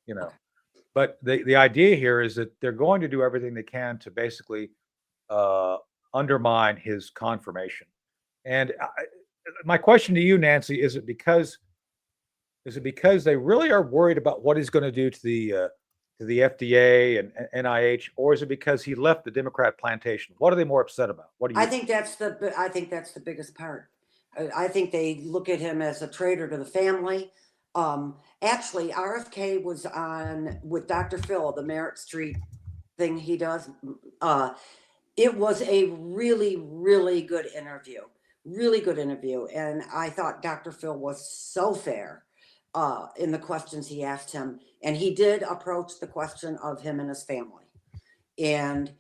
S1: But the idea here is that they're going to do everything they can to basically undermine his confirmation. And my question to you, Nancy, is it because they really are worried about what he's going to do to the FDA and NIH, or is it because he left the Democrat plantation? What are they more upset about? What do you?
S5: I think that's the biggest part. I think they look at him as a traitor to the family. Actually, RFK was on with Dr. Phil, the Merritt Street thing he does. It was a really, really good interview. Really good interview. And I thought Dr. Phil was so fair in the questions he asked him. And he did approach the question of him and his family. And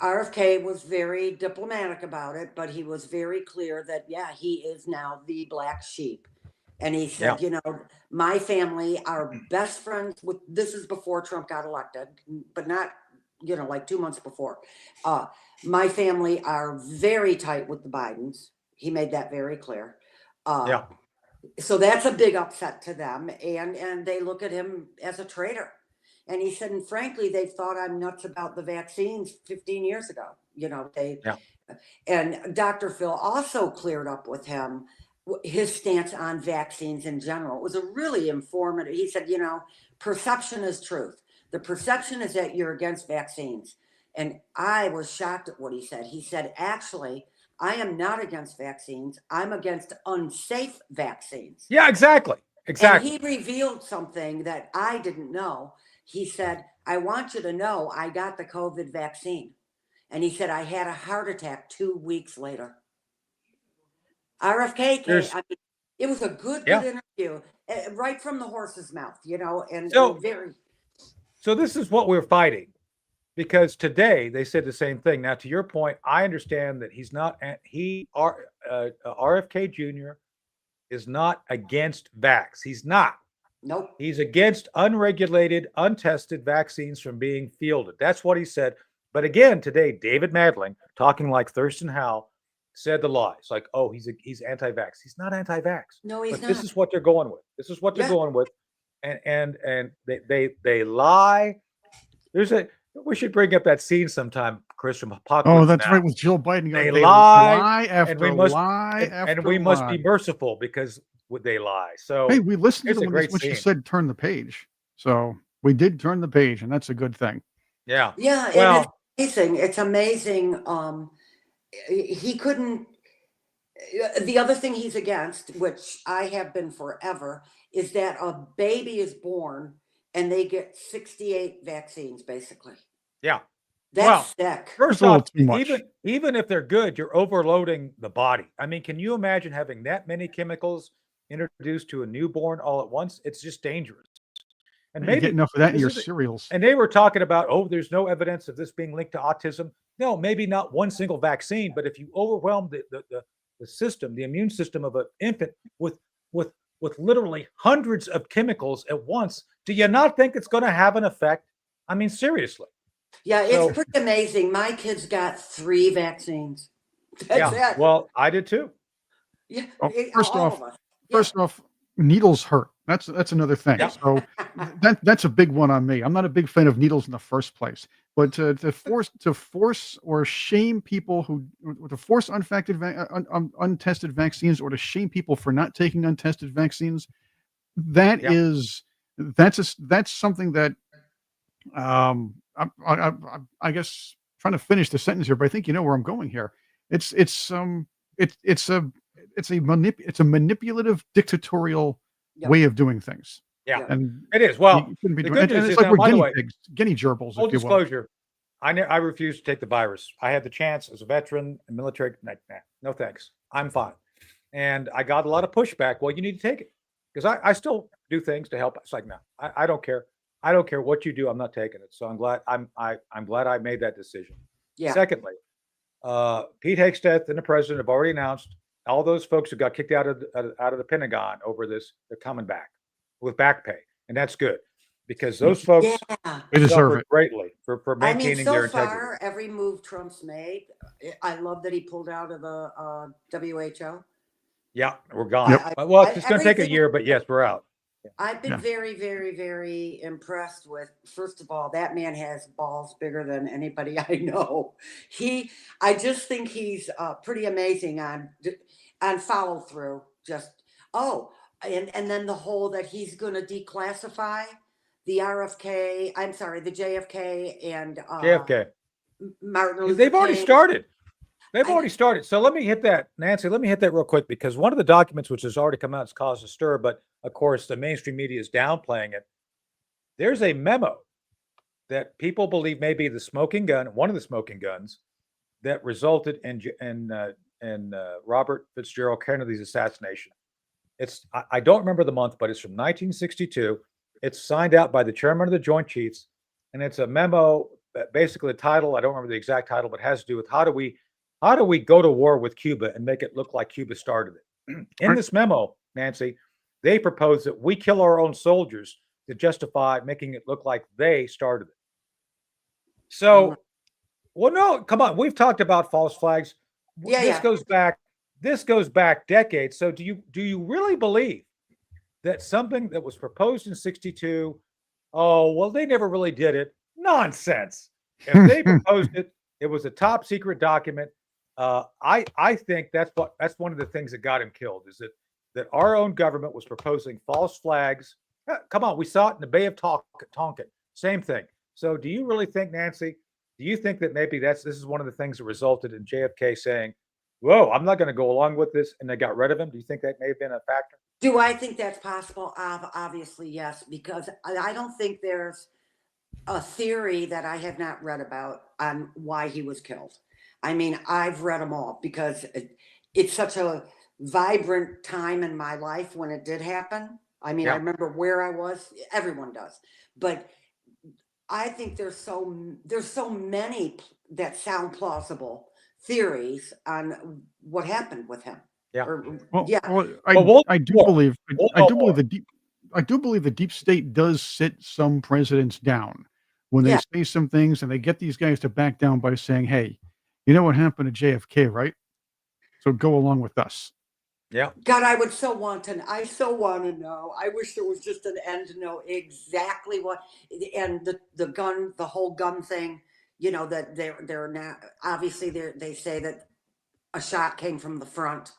S5: RFK was very diplomatic about it, but he was very clear that, yeah, he is now the black sheep. And he said, my family are best friends with, this is before Trump got elected, but not like 2 months before. My family are very tight with the Bidens. He made that very clear.
S1: Yeah.
S5: So that's a big upset to them, and they look at him as a traitor. And he said, and frankly, they thought I'm nuts about the vaccines 15 years ago.
S1: Yeah.
S5: And Dr. Phil also cleared up with him his stance on vaccines in general. It was a really informative. He said, perception is truth. The perception is that you're against vaccines. And I was shocked at what he said. He said, actually, I am not against vaccines. I'm against unsafe vaccines.
S1: Yeah, exactly. Exactly.
S5: And he revealed something that I didn't know. He said, I want you to know I got the COVID vaccine. And he said, I had a heart attack 2 weeks later. RFK came, it was a good interview, right from the horse's mouth, and very.
S1: So this is what we're fighting, because today they said the same thing. Now, to your point, I understand that RFK Jr. is not against vax. He's not.
S5: Nope.
S1: He's against unregulated, untested vaccines from being fielded. That's what he said. But again, today, David Madling, talking like Thurston Howell, said the lies. Like, oh, he's anti-vax. He's not anti-vax.
S5: No, he's
S1: but
S5: not.
S1: This is what they're going with. This is what they're going with. And they lie. We should bring up that scene sometime, Chris, from Apocalypse.
S2: Oh, that's right, with Jill Biden.
S1: They lie
S2: after
S1: and we must
S2: lie after
S1: and we must be
S2: lie.
S1: merciful because they lie. So
S2: Hey, we listened to
S1: it's a
S2: them
S1: great
S2: when she
S1: scene.
S2: said turn the page. So we did turn the page, and that's a good thing.
S1: Yeah.
S5: Yeah,
S1: Well,
S5: it's amazing. He couldn't. The other thing he's against, which I have been forever, is that a baby is born and they get 68 vaccines, basically.
S1: yeah.
S5: That's sick.
S1: First
S2: That's a little
S1: off,
S2: too much.
S1: even if they're good, you're overloading the body. I mean, can you imagine having that many chemicals introduced to a newborn all at once? It's just dangerous. And
S2: You get
S1: maybe
S2: enough of that in
S1: this
S2: your
S1: is-
S2: cereals.
S1: And they were talking about, oh, there's no evidence of this being linked to autism. No, maybe not one single vaccine, but if you overwhelm the system, the immune system of an infant with literally hundreds of chemicals at once, do you not think it's going to have an effect? I mean, seriously.
S5: Yeah, it's pretty amazing. My kids got 3 vaccines. That's it.
S1: Well, I did too.
S5: Yeah,
S2: Oh,
S5: all of us.
S2: First off, needles hurt. That's another thing.
S1: Yeah.
S2: So that's a big one on me. I'm not a big fan of needles in the first place. But to force or shame people to force untested vaccines, or to shame people for not taking untested vaccines, that's something that I guess trying to finish the sentence here, but I think you know where I'm going here. It's a manipulative, dictatorial way of doing things.
S1: Yeah,
S2: and
S1: it is. Well,
S2: you shouldn't be
S1: the
S2: doing
S1: good
S2: it. And
S1: news
S2: it's
S1: is,
S2: like
S1: now,
S2: we're
S1: by the
S2: guinea
S1: way,
S2: pigs, guinea gerbils.
S1: full
S2: if you will.
S1: disclosure, I refused to take the virus. I had the chance as a veteran and military. Nah, no thanks. I'm fine. And I got a lot of pushback. Well, you need to take it, because I still do things to help. It's like, no, I don't care. I don't care what you do. I'm not taking it. So I'm glad I made that decision.
S5: Yeah.
S1: Secondly, Pete Hegseth and the president have already announced all those folks who got kicked out of the Pentagon over this, they're coming back with back pay, and that's good, because those folks
S2: They deserve
S1: suffered
S2: it.
S1: greatly for maintaining
S5: so
S1: their integrity.
S5: far, every move Trump's made, I love that he pulled out of the WHO.
S1: Yeah, we're gone.
S2: Yep.
S1: Well, it's going to take a
S5: everything-
S1: year, but yes, we're out.
S5: I've been
S2: Yeah.
S5: very, very, very impressed with, first of all, that man has balls bigger than anybody I know. I just think he's pretty amazing on follow through. And then the whole that he's going to declassify the the JFK and
S1: JFK.
S5: Martin Luther
S1: They've already
S5: King.
S1: started. They've already started. So let me hit that, Nancy. Let me hit that real quick, because one of the documents which has already come out has caused a stir, but of course the mainstream media is downplaying it. There's a memo that people believe may be the smoking gun, one of the smoking guns, that resulted in Robert Fitzgerald Kennedy's assassination. I don't remember the month, but it's from 1962. It's signed out by the chairman of the Joint Chiefs, and it's a memo. Basically, the title, I don't remember the exact title, but it has to do with how do we go to war with Cuba and make it look like Cuba started it. In this memo, Nancy, they propose that we kill our own soldiers to justify making it look like they started it. So, well, no, come on. We've talked about false flags.
S5: Yeah,
S1: This
S5: yeah.
S1: goes back. This goes back decades. So, do you really believe that something that was proposed in '62? Oh, well, they never really did it. Nonsense. If they proposed it, it was a top secret document. I think that's one of the things that got him killed is that our own government was proposing false flags. Come on, we saw it in the Bay of Tonkin. Same thing. So, do you really think, Nancy? Do you think that maybe this is one of the things that resulted in JFK saying, "Whoa, I'm not going to go along with this," and they got rid of him? Do you think that may have been a factor?
S5: Do I think that's possible? Obviously, yes, because I don't think there's a theory that I have not read about on why he was killed. I mean, I've read them all because it's such a vibrant time in my life when it did happen. I mean, I
S1: Yeah.
S5: remember where I was. Everyone does, but I think there's so many that sound plausible theories on what happened with him.
S1: Yeah.
S5: Yeah.
S2: I do
S1: more.
S2: believe
S1: We'll
S2: I
S1: know
S2: do
S1: more.
S2: believe I do believe the deep state does sit some presidents down when they
S5: Yeah.
S2: say some things, and they get these guys to back down by saying, "Hey, you know what happened to JFK, right? So go along with us."
S1: Yeah.
S5: God, I so want to know. I wish there was just an end to know exactly what, and the whole gun thing, that they're not, obviously they say that a shot came from the front.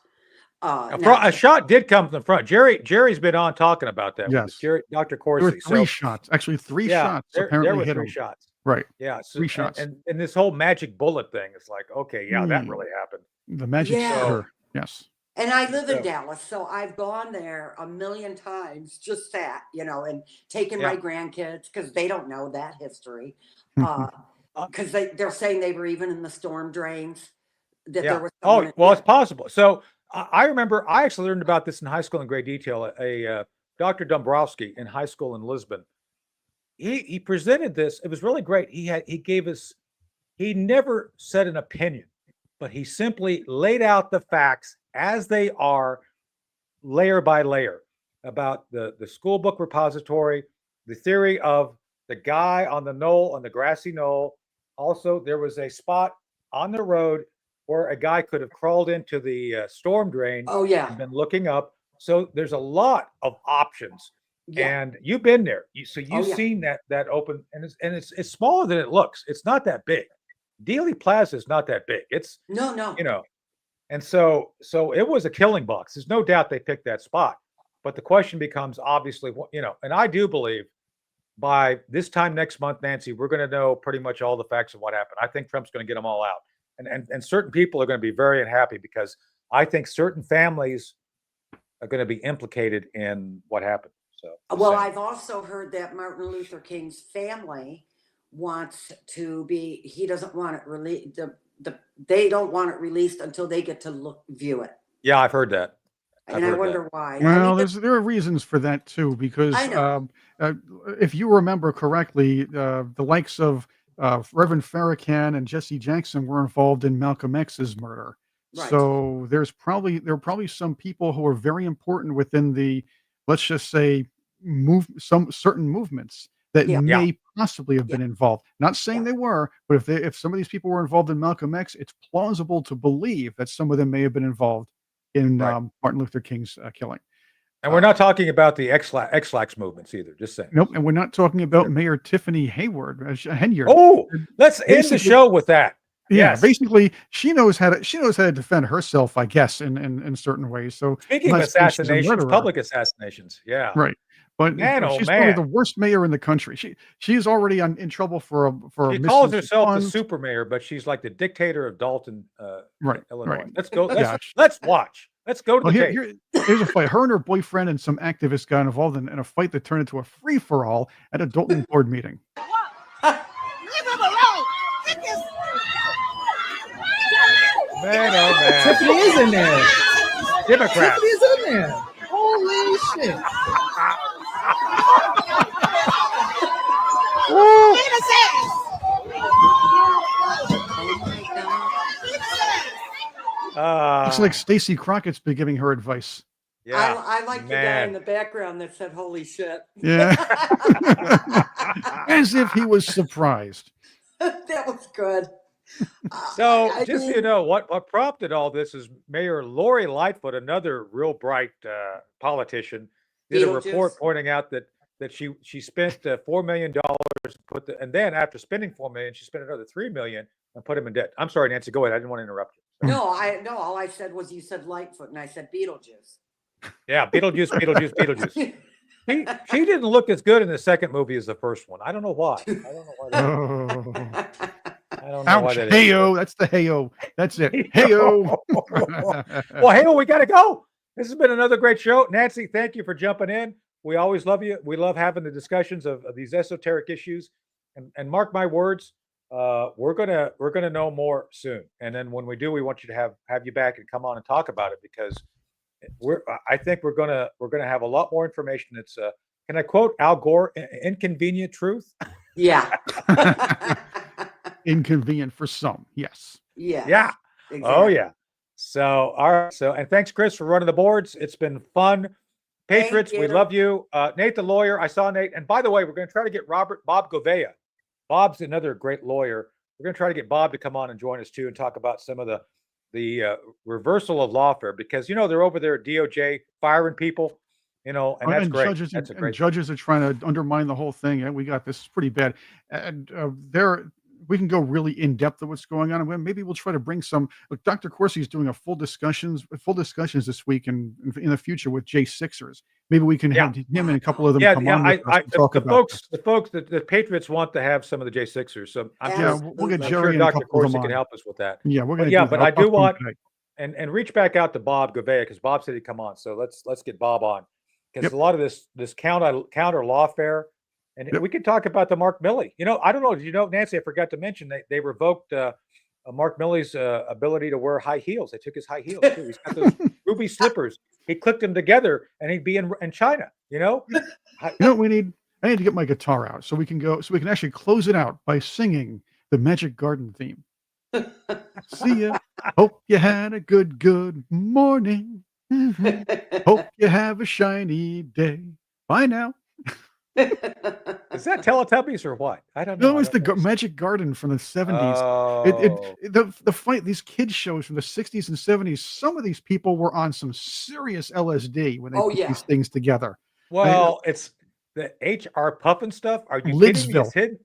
S1: A shot did come from the front. Jerry's been on talking about that with us.
S2: Yes.
S1: Dr.
S2: There were
S1: Corsi.
S2: three
S1: So
S2: shots, actually three
S1: yeah,
S2: shots
S1: there
S2: apparently
S1: were
S2: hit
S1: 3
S2: him.
S1: shots.
S2: Right.
S1: Yeah. So,
S2: 3 shots.
S1: and this whole magic bullet thing is like, okay, yeah, that
S2: Hmm.
S1: really happened.
S2: The magic
S5: Yeah.
S2: slitter. Yes.
S5: And I live in
S1: So-
S5: Dallas, so I've gone there a million times, just that, and taken my
S1: Yeah.
S5: grandkids because they don't know that history.
S1: Uh,
S5: Because they're saying they were even in the storm drains. That
S1: Yeah.
S5: there was someone
S1: Oh, well,
S5: yeah.
S1: it's possible. So I remember I actually learned about this in high school in great detail. Dr. Dombrowski in high school in Lisbon. He presented this. It was really great. He never said an opinion, but he simply laid out the facts as they are, layer by layer, about the school book repository, the theory of the guy on the grassy knoll. Also, there was a spot on the road where a guy could have crawled into the storm drain
S5: Oh yeah.
S1: and been looking up. So there's a lot of options,
S5: Yeah.
S1: and you've been there. You've
S5: Oh, yeah.
S1: seen that open, and it's smaller than it looks. It's not that big. Dealey Plaza is not that big. It's
S5: No.
S1: and so it was a killing box. There's no doubt they picked that spot. But the question becomes obviously, and I do believe by this time next month, Nancy, we're going to know pretty much all the facts of what happened. I think Trump's going to get them all out. And certain people are going to be very unhappy because I think certain families are going to be implicated in what happened. So,
S5: Well, I've also heard that Martin Luther King's family wants to be. He doesn't want it released. They don't want it released until they get to view it.
S1: Yeah, I've heard that.
S5: And I wonder why.
S2: Well, there are reasons for that too, because
S5: I know.
S2: if you remember correctly, the likes of Reverend Farrakhan and Jesse Jackson were involved in Malcolm X's murder.
S5: Right.
S2: So there are probably some people who are very important within the, let's just say, some certain movements that
S5: Yeah.
S2: may possibly have been involved. Not saying
S5: Yeah.
S2: they were, but if some of these people were involved in Malcolm X, it's plausible to believe that some of them may have been involved in
S1: Right.
S2: Martin Luther King's killing.
S1: And we're not talking about the X-Lax movements either. Just saying.
S2: Nope, and we're not talking about Mayor Tiffany Henyard.
S1: Oh, let's end the show with that.
S2: Yeah,
S1: Yes.
S2: basically, she knows how to defend herself, I guess, in certain ways. So
S1: Speaking of
S2: let's say she's a
S1: assassinations,
S2: murderer.
S1: public assassinations. Yeah.
S2: Right? But
S1: Man, oh
S2: she's probably
S1: man.
S2: the worst mayor in the country. She's already in trouble for
S1: She calls
S2: misuse of
S1: herself the
S2: funds.
S1: super mayor, but she's like the dictator of Dalton,
S2: Right,
S1: Illinois.
S2: right.
S1: Let's go.
S2: Yeah.
S1: Let's watch. Let's go to
S2: Well,
S1: the tape.
S2: here's a fight. Her and her boyfriend and some activists got involved in a fight that turned into a free-for-all at a Dalton board meeting.
S9: Leave him alone. Get this.
S1: Man, oh man.
S10: Tiffany is in there.
S1: Democrat.
S10: Tiffany is in there. Holy shit.
S1: Woo.
S9: Leave his ass.
S2: Looks like Stacey Crockett's been giving her advice.
S1: Yeah.
S5: I like the guy in the background that said, "Holy shit."
S2: Yeah. As if he was surprised.
S5: That was good.
S1: So
S5: I
S1: just so
S5: mean,
S1: you know, what prompted all this is Mayor Lori Lightfoot, another real bright politician, did a report
S5: Beetlejuice.
S1: pointing out that she spent $4 million, and then after spending $4 million, she spent another $3 million and put him in debt. I'm sorry, Nancy, go ahead. I didn't want to interrupt you.
S5: No, all I said was you said Lightfoot, and I said Beetlejuice.
S1: Yeah, Beetlejuice, Beetlejuice, Beetlejuice. She didn't look as good in the second movie as the first one. I don't know why. I don't know why. I don't know why
S2: Ouch.
S1: that is.
S2: Heyo. That's the heyo. That's it. Heyo.
S1: Well, hey, we got to go. This has been another great show. Nancy, thank you for jumping in. We always love you. We love having the discussions of these esoteric issues. And mark my words, we're gonna know more soon. And then when we do, we want you to have you back and come on and talk about it, because I think we're gonna have a lot more information. It's can I quote Al Gore? Inconvenient truth.
S5: Yeah.
S2: Inconvenient for some. Yes.
S5: Yeah.
S1: Yeah.
S5: Exactly.
S1: Oh yeah. So all right. So and thanks, Chris, for running the boards. It's been fun. Patriots, we
S5: you.
S1: love you. Nate the lawyer. I saw Nate. And by the way, we're going to try to get Bob Govea. Bob's another great lawyer. We're going to try to get Bob to come on and join us too and talk about some of the reversal of lawfare, because they're over there at DOJ firing people, and that's great. That's a great.
S2: Judges are trying to undermine the whole thing. And we got this is pretty bad. And we can go really in depth of what's going on, and maybe we'll try to bring some. Look, Dr. Corsi is doing a full discussions this week and in the future with J6ers. Maybe we can have him and a couple of them come on.
S1: The folks that the Patriots want to have some of the J6ers. So I'm sure
S2: we'll get
S1: I'm
S2: Jerry
S1: sure
S2: and a
S1: Dr.
S2: couple of
S1: Corsi
S2: them
S1: can
S2: on.
S1: help us with that.
S2: Yeah, we're gonna.
S1: But I do want
S2: today.
S1: and reach back out to Bob Govea, because Bob said he'd come on. So let's get Bob on, because a lot of this counter lawfare. And we could talk about the Mark Milley. I don't know. Nancy, I forgot to mention they revoked Mark Milley's ability to wear high heels. They took his high heels too. He's got those ruby slippers. He clicked them together, and he'd be in China.
S2: What we need? I need to get my guitar out so we can actually close it out by singing the Magic Garden theme. See ya. Hope you had a good morning. Hope you have a shiny day. Bye now.
S1: Is that Teletubbies or what? I don't know.
S2: No, it's the Magic Garden from the 70s. These kids shows from the 60s and 70s. Some of these people were on some serious LSD when they put these things together.
S1: Well, it's the HR Puffin stuff. Are you kidding me? It's hidden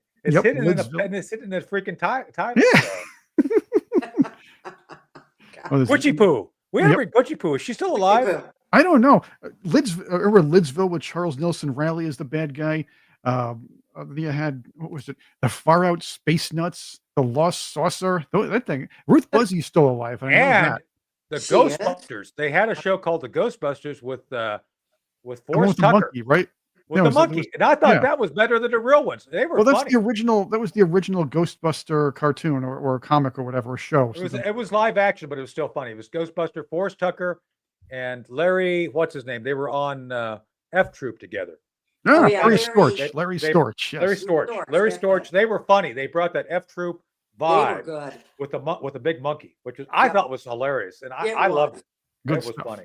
S1: in the freaking title. Butchie Poo. We gotta bring Butchie Poo. Is she still alive?
S2: I don't know. Remember Lidsville with Charles Nelson Riley as the bad guy? You had, what was it? The Far Out Space Nuts, the Lost Saucer, that thing. Ruth Buzzy's still alive. I know that.
S1: The Ghostbusters. They had a show called The Ghostbusters with Forrest Tucker.
S2: Monkey, right?
S1: With the monkey. And I thought that was better than the real ones. They were funny.
S2: That was the original Ghostbuster cartoon or comic or whatever, or show.
S1: It was live action, but it was still funny. It was Ghostbuster, Forrest Tucker, and Larry, what's his name? They were on F Troop together.
S2: Larry Storch. Larry Storch. Yes.
S1: Larry Storch. They were funny. They brought that F Troop vibe with the big monkey, which I thought was hilarious, and I loved it. It was funny.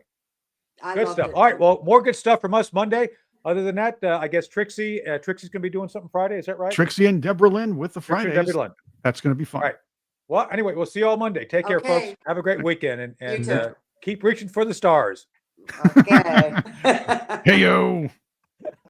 S1: Good stuff. All right. Well, more good stuff from us Monday. Other than that, I guess Trixie's going to be doing something Friday. Is that right?
S2: Trixie and Deborah Lynn with the Fridays. That's going to be fun.
S1: All right. Well, anyway, we'll see you all Monday. Take care, folks. Have a great weekend, and keep reaching for the stars.
S5: Okay.
S2: Hey, yo.